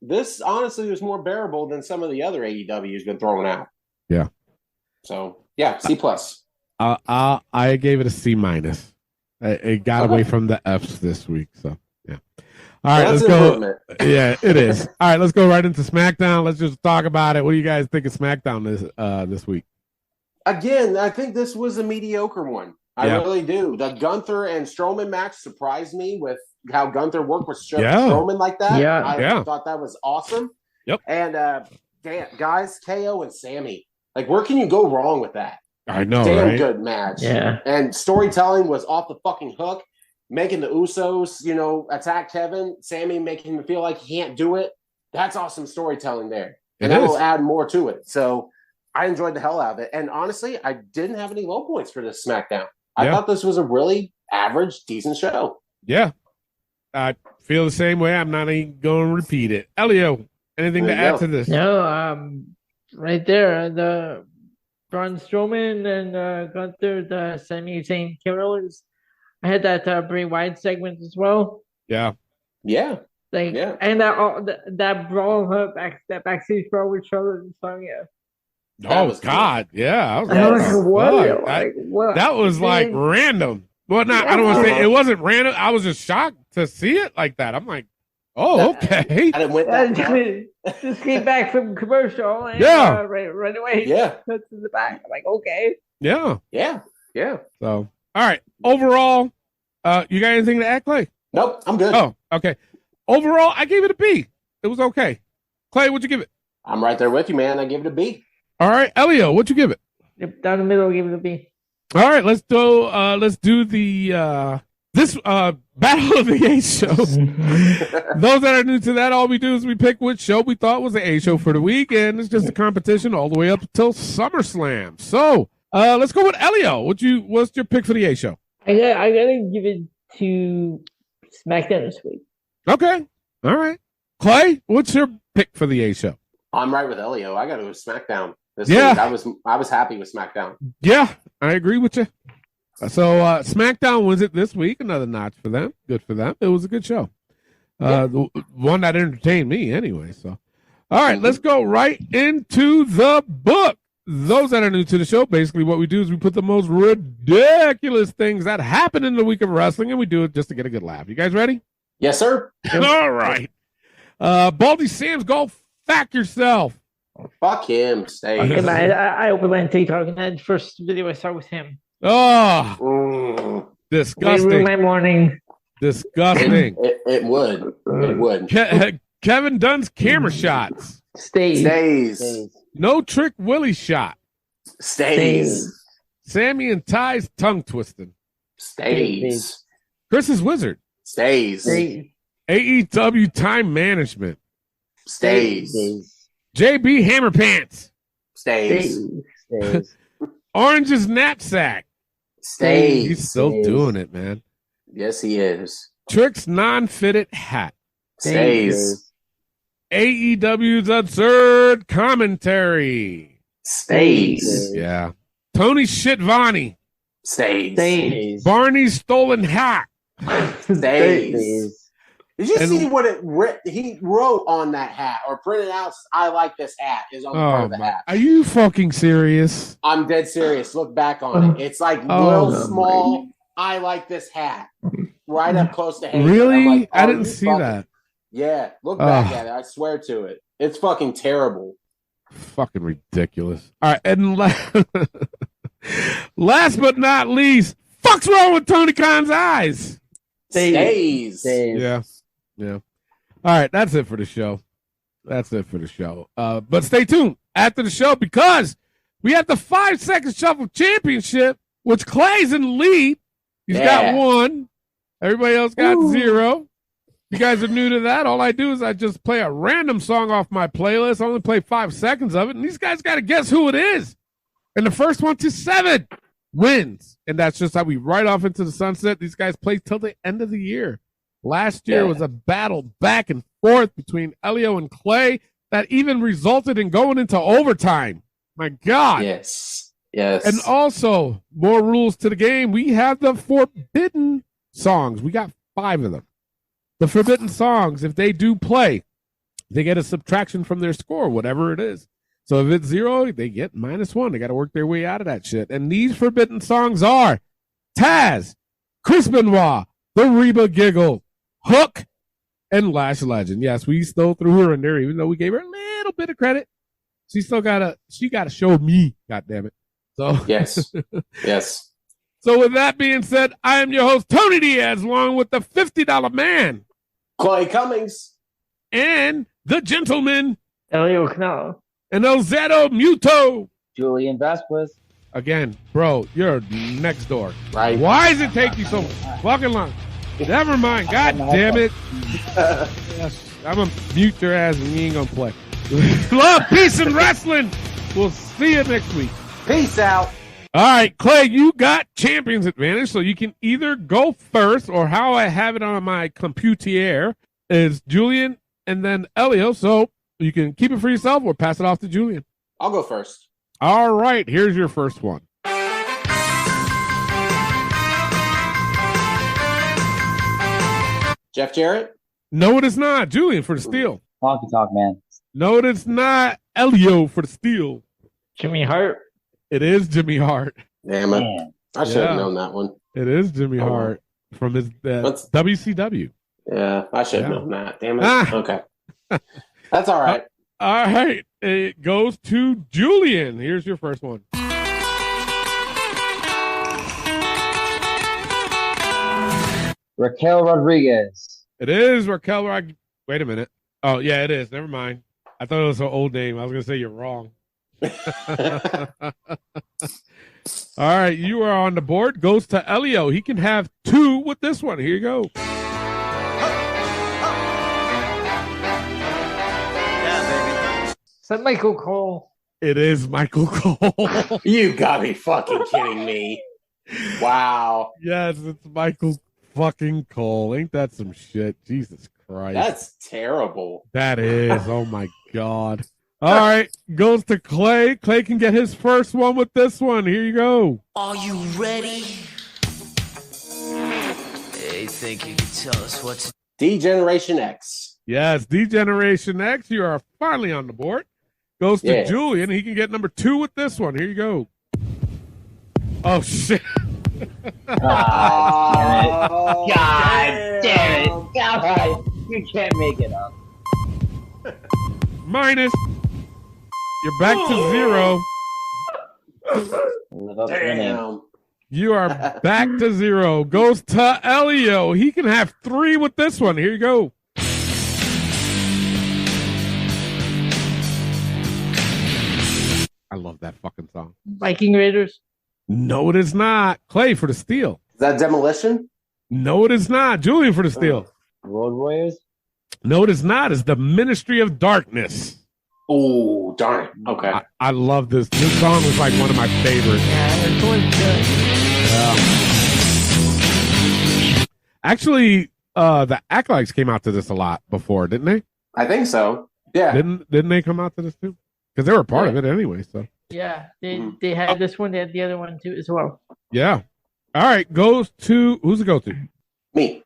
This honestly was more bearable than some of the other AEW's been throwing out. Yeah. So yeah, C+. I gave it a C-. It got away from the F's this week, so yeah. All right, let's go. Yeah, it is. All right, let's go right into SmackDown. Let's just talk about it. What do you guys think of SmackDown this week? Again, I think this was a mediocre one. I really do. The Gunther and Strowman match surprised me with how Gunther worked with Strowman like that. I thought that was awesome. Yep. And damn, guys, KO and Sammy. Like, where can you go wrong with that? I know, damn right? Good match. Yeah. And storytelling was off the fucking hook. Making the Usos, attack Kevin. Sammy making him feel like he can't do it. That's awesome storytelling there. And that will add more to it. So I enjoyed the hell out of it. And honestly, I didn't have any low points for this SmackDown. I thought this was a really average, decent show. Yeah. I feel the same way. I'm not even going to repeat it. Elio, anything to add to this? No, right there. The Braun Strowman and Gunther, the Sami Zayn, Kevin Owens. I had that Bray Wyatt segment as well. Yeah. Yeah. And that brawl, that backstage brawl with Charlotte and Sonya. Oh God, yeah. I was like, what? That was like random. Well, not. I don't want to say it wasn't random. I was just shocked to see it like that. I'm like, oh, okay. And it went just came back from commercial. And, right away. Yeah. To the back. I'm like, okay. Yeah. Yeah. Yeah. So, all right. Overall, you got anything to add, Clay? Nope. I'm good. Oh, okay. Overall, I gave it a B. It was okay. Clay, what'd you give it? I'm right there with you, man. I gave it a B. All right, Elio, what'd you give it? Yep, down the middle, I gave it a B. All right, let's do the this Battle of the A shows. Those that are new to that, all we do is we pick which show we thought was the A show for the week, and it's just a competition all the way up until SummerSlam. So let's go with Elio. What's your pick for the A show? I gotta give it to SmackDown this week. Okay, all right. Clay, what's your pick for the A show? I'm right with Elio. I got to go SmackDown this week. I was happy with SmackDown. Yeah, I agree with you. So SmackDown wins it this week. Another notch for them. Good for them. It was a good show. The one that entertained me anyway. So, all right, let's go right into the book. Those that are new to the show, basically what we do is we put the most ridiculous things that happen in the week of wrestling, and we do it just to get a good laugh. You guys ready? Yes, sir. All right. Baldy Sam's Golf. Fact yourself. Fuck him. Stay. I opened my TikTok and that first video I saw was him. Oh, disgusting. Ruined my morning. Disgusting. It would. It would. Kevin Dunn's camera shots. Stays. No Trick Willie shot. Stays. Sammy and Ty's tongue twisting. Stays. Chris's Wizard. Stays. AEW time management. Stays. JB Hammer Pants. Stays. Orange's knapsack. Stays. He's still doing it, man. Yes, he is. Trick's non-fitted hat. Stays. AEW's absurd commentary. Stays. Yeah. Tony Shitvani. Stays. Barney's stolen hat. Stays. Did you see what he wrote on that hat or printed out? I like this hat is on part of the hat. Are you fucking serious? I'm dead serious. Look back on it. It's like real small. I like this hat. Right up close to Hayden. Really? Like, I didn't see that. Yeah. Look back at it. I swear to it. It's fucking terrible. Fucking ridiculous. All right. And last but not least, fuck's wrong with Tony Khan's eyes? Stays. Yeah. All right. That's it for the show. But stay tuned after the show because we have the 5-second shuffle championship, which Clay's in the lead. He's got 1. Everybody else got 0. You guys are new to that. All I do is I just play a random song off my playlist. I only play 5 seconds of it, and these guys got to guess who it is. And the first one to 7 wins. And that's just how we ride off into the sunset. These guys play till the end of the year. Last year was a battle back and forth between Elio and Clay that even resulted in going into overtime. My God. Yes. And also, more rules to the game. We have the forbidden songs. We got 5 of them. The forbidden songs, if they do play, they get a subtraction from their score, whatever it is. So if it's 0, they get -1. They got to work their way out of that shit. And these forbidden songs are Taz, Chris Benoit, The Reba Giggle, Hook, and Lash Legend. Yes, we still threw her in there, even though we gave her a little bit of credit. She gotta show me, goddammit. So yes. So with that being said, I am your host, Tony Diaz, along with the $50 man, Clay Cummings, and the gentleman, Elio Canalo, and El Zero Muto, Julian Vasquez. Again, bro, you're next door. Right. Why does it take you so fucking long? Never mind. God damn it. I'm going to mute your ass and you ain't going to play. Love, peace, and wrestling. We'll see you next week. Peace out. All right, Clay, you got champion's advantage, so you can either go first or how I have it on my computer is Julian and then Elio, so you can keep it for yourself or pass it off to Julian. I'll go first. All right, here's your first one. Jeff Jarrett? No, it is not. Julian for the steal. Honky Tonk Man. No, it is not. Elio for the steal. Jimmy Hart. It is Jimmy Hart. Damn it. I should have known that one. It is Jimmy Hart from his WCW. Yeah, I should have known that. Damn it. Okay. That's all right. All right. It goes to Julian. Here's your first one. Raquel Rodriguez. It is Raquel Rodriguez. Wait a minute. Oh, yeah, it is. Never mind. I thought it was an old name. I was going to say you're wrong. All right, you are on the board. Goes to Elio. He can have 2 with this one. Here you go. Is that Michael Cole? It is Michael Cole. You gotta be fucking kidding me. Wow. Yes, it's Michael fucking Cole. Ain't that some shit? Jesus Christ. That's terrible. That is. Oh my God. All right. Goes to Clay. Clay can get his first one with this one. Here you go. Are you ready? Hey, think you can tell us what's D-Generation X. Yes, D-Generation X. You are finally on the board. Goes to Julian. He can get number 2 with this one. Here you go. Oh, shit. God damn it. God, you can't make it up. Minus. You're back to 0. Live up to the name. You are back to 0. Goes to Elio. He can have 3 with this one. Here you go. I love that fucking song. Viking Raiders. No, it is not. Clay for the steal. Is that Demolition? No, it is not. Julian for the steal. Road Warriors? No, it is not. It's the Ministry of Darkness. Oh, darn it. Okay. I love this. This song was like one of my favorites. Yeah, it's always good. Yeah. Actually, the Acolytes came out to this a lot before, didn't they? I think so. Yeah. Didn't they come out to this too? Because they were part of it anyway. So yeah, they had this one. They had the other one too as well. Yeah. All right, goes to who's it go to? Me.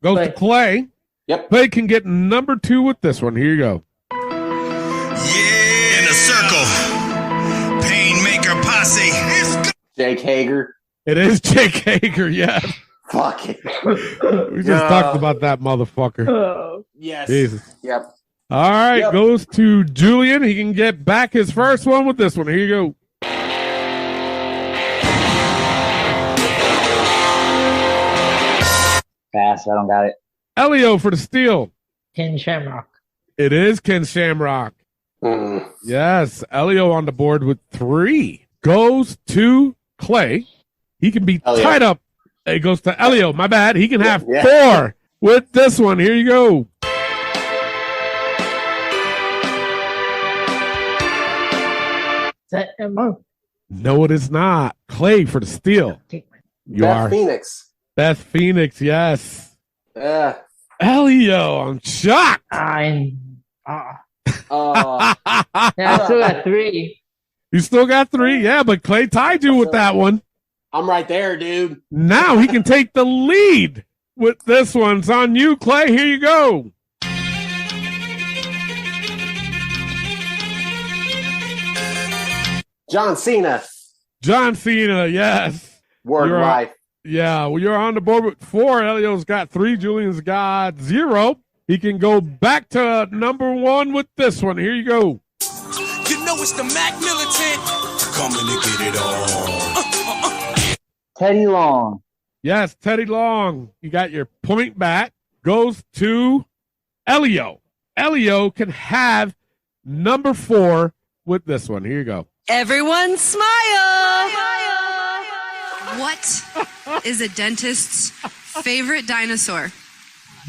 Goes to Clay. Yep. Clay can get number 2 with this one. Here you go. Yeah, in a circle. Painmaker posse. Jake Hager. It is Jake Hager, yeah. Fuck it. We just talked about that motherfucker. Yes. Jesus. Yep. All right, goes to Julian. He can get back his first one with this one. Here you go. Pass. I don't got it. Elio for the steal. Ken Shamrock. It is Ken Shamrock. Yes, Elio on the board with 3. Goes to Clay. He can be tied up. It goes to Elio. My bad. He can have 4 with this one. Here you go. Is that Mo? No, it is not. Clay for the steal. Beth Phoenix. Beth Phoenix, yes. Yeah. Elio, I'm shocked. Yeah, I still got 3. You still got 3? Yeah, but Clay tied you with that one. I'm right there, dude. Now he can take the lead with this one. It's on you, Clay. Here you go. John Cena. John Cena, yes. Word life. Yeah, well, you're on the board with 4. Elio's got 3. Julian's got 0. He can go back to number 1 with this one. Here you go. You know it's the Mac Militant. Coming to get it on. Teddy Long. Yes, Teddy Long. You got your point back. Goes to Elio. Elio can have number 4 with this one. Here you go. Everyone smile. What is a dentist's favorite dinosaur?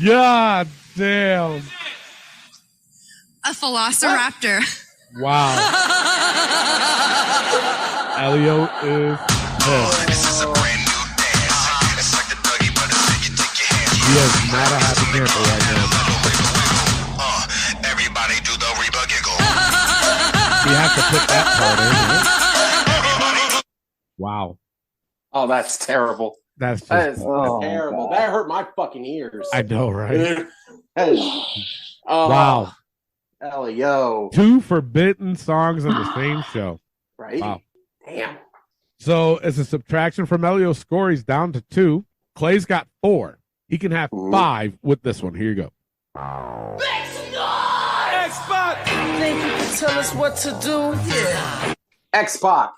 God damn. A velociraptor. Wow. Elio is pissed. He is not a happy camper right now. Everybody do the Reba giggle. You have to put that part in. Wow. Oh, that's terrible. That is terrible. That hurt my fucking ears. I know, right? Wow. Elio. 2 forbidden songs on the same show. Right? Wow. Damn. So as a subtraction from Elio's score, he's down to 2. Clay's got 4. He can have 5 with this one. Here you go. X-Pac! Think you can tell us what to do? Yeah. X-Pac.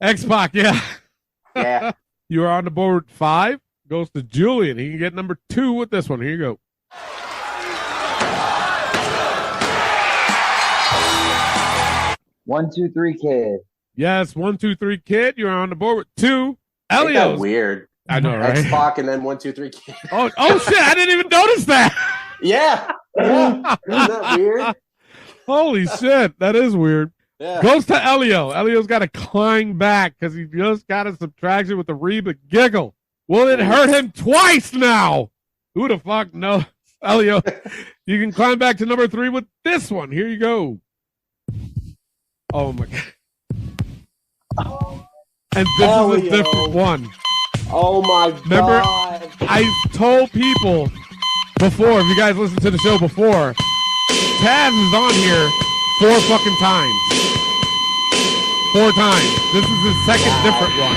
X-Pac, yeah. Yeah. You are on the board with 5. Goes to Julian. He can get number 2 with this one. Here you go. 1, 2, 3 Kid. Yes, 1, 2, 3 Kid. You're on the board with 2. Elio's weird. I know, right? X-Pac and then 1, 2, 3 Kid. Oh shit! I didn't even notice that. Yeah. Isn't that weird? Holy shit, that is weird. Yeah. Goes to Elio. Elio's got to climb back because he just got a subtraction with the Reba giggle. Will it hurt him twice now? Who the fuck knows? Elio, you can climb back to number 3 with this one. Here you go. Oh my god. And this is a different one. Oh my god. Remember, I told people before, if you guys listened to the show before, Taz is on here 4 fucking times. 4 times. This is his second different one.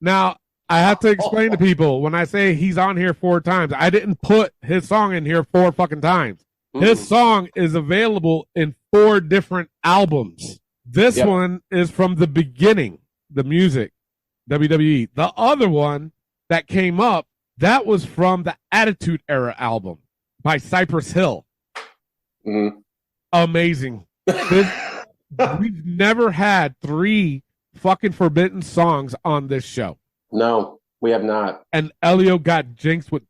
Now, I have to explain to people, when I say he's on here 4 times, I didn't put his song in here 4 fucking times. His song is available in 4 different albums. This one is from the beginning, the music, WWE. The other one that came up, that was from the Attitude Era album by Cypress Hill. Amazing. We've never had 3 fucking forbidden songs on this show. No, we have not. And Elio got jinxed with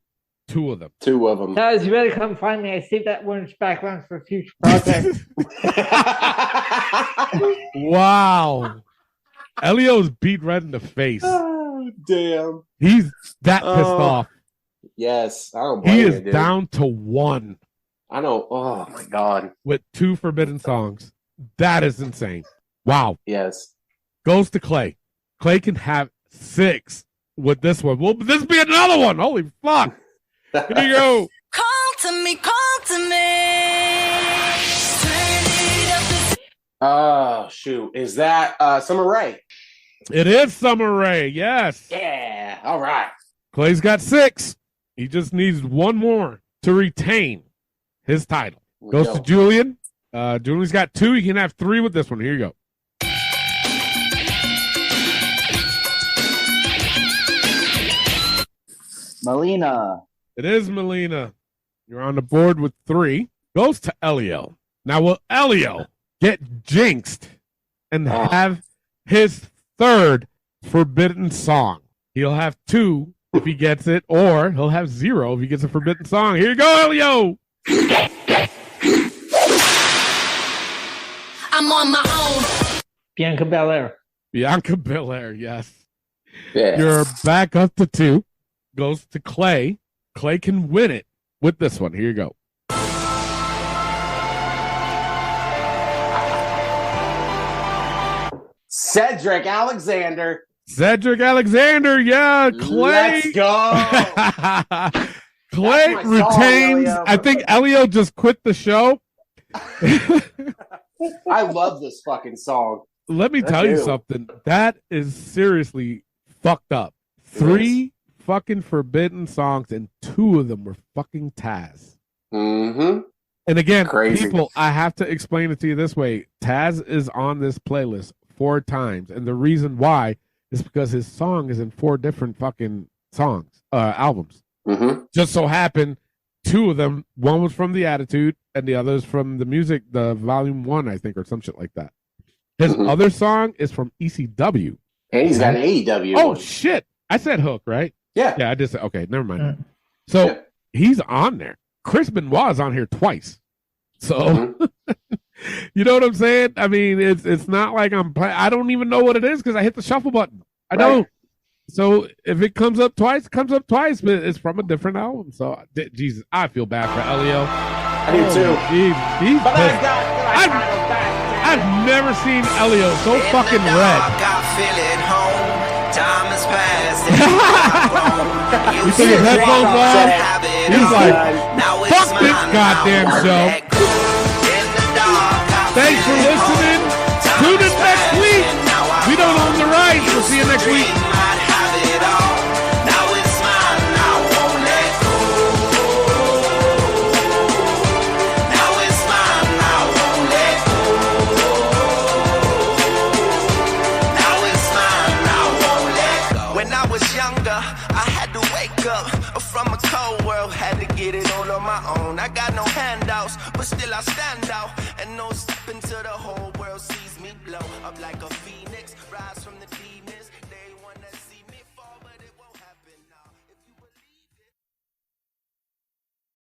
2 of them. 2 of them. Guys, you better come find me. I saved that one's background for future projects. Wow. Elio's beat red in the face. Oh, damn. He's that pissed off. Yes. I don't blame He you, is dude. down to 1 I know. Oh, my God. with 2 forbidden songs. That is insane. Wow. Yes. Goes to Clay. Clay can have 6 with this one. Will this be another one? Holy fuck. Here you go. Call to me, call to me. Turn it up. Oh, shoot. Is that Summer Rae? It is Summer Rae, yes. Yeah. All right. Clay's got 6. He just needs one more to retain his title. Goes to Julian. Julian's got 2. You can have 3 with this one. Here you go. Melina. It is Melina. You're on the board with 3. Goes to Elio. Now, will Elio get jinxed and have his 3rd forbidden song? He'll have 2 if he gets it, or he'll have 0 if he gets a forbidden song. Here you go, Elio. I'm on my own. Bianca Belair. Bianca Belair, yes. Yeah. You're back up to 2. Goes to Clay. Clay can win it with this one. Here you go. Cedric Alexander. Cedric Alexander, yeah. Clay. Let's go. Clay retains. Song, I think Elio just quit the show. I love this fucking song. Let me tell you something. That is seriously fucked up. 3 fucking forbidden songs, and 2 of them were fucking Taz. Mm-hmm. And again, Crazy. people, I have to explain it to you this way. Taz is on this playlist 4 times, and the reason why is because his song is in 4 different fucking albums. Mm-hmm. Just so happened 2 of them, one was from The Attitude, and the other is from the music, the volume 1, I think, or some shit like that. His other song is from ECW. And he's got an AEW. Oh, shit. I said Hook, right? Yeah. Yeah, I just said, okay, never mind. So he's on there. Chris Benoit is on here twice. So, you know what I'm saying? I mean, it's not like I don't even know what it is because I hit the shuffle button. I don't. So if it comes up twice, but it's from a different album. So, Jesus, I feel bad for Elio. I do too. He's I've never seen Elio so fucking red. You think his headphones on? He's like, fuck this goddamn show. Thanks for listening. Tune in next week. We don't own the rights. We'll see you next week. From a cold world, had to get it all on my own. I got no handouts, but still I stand out. And no step until the whole world sees me blow up like a phoenix, rise from the deep.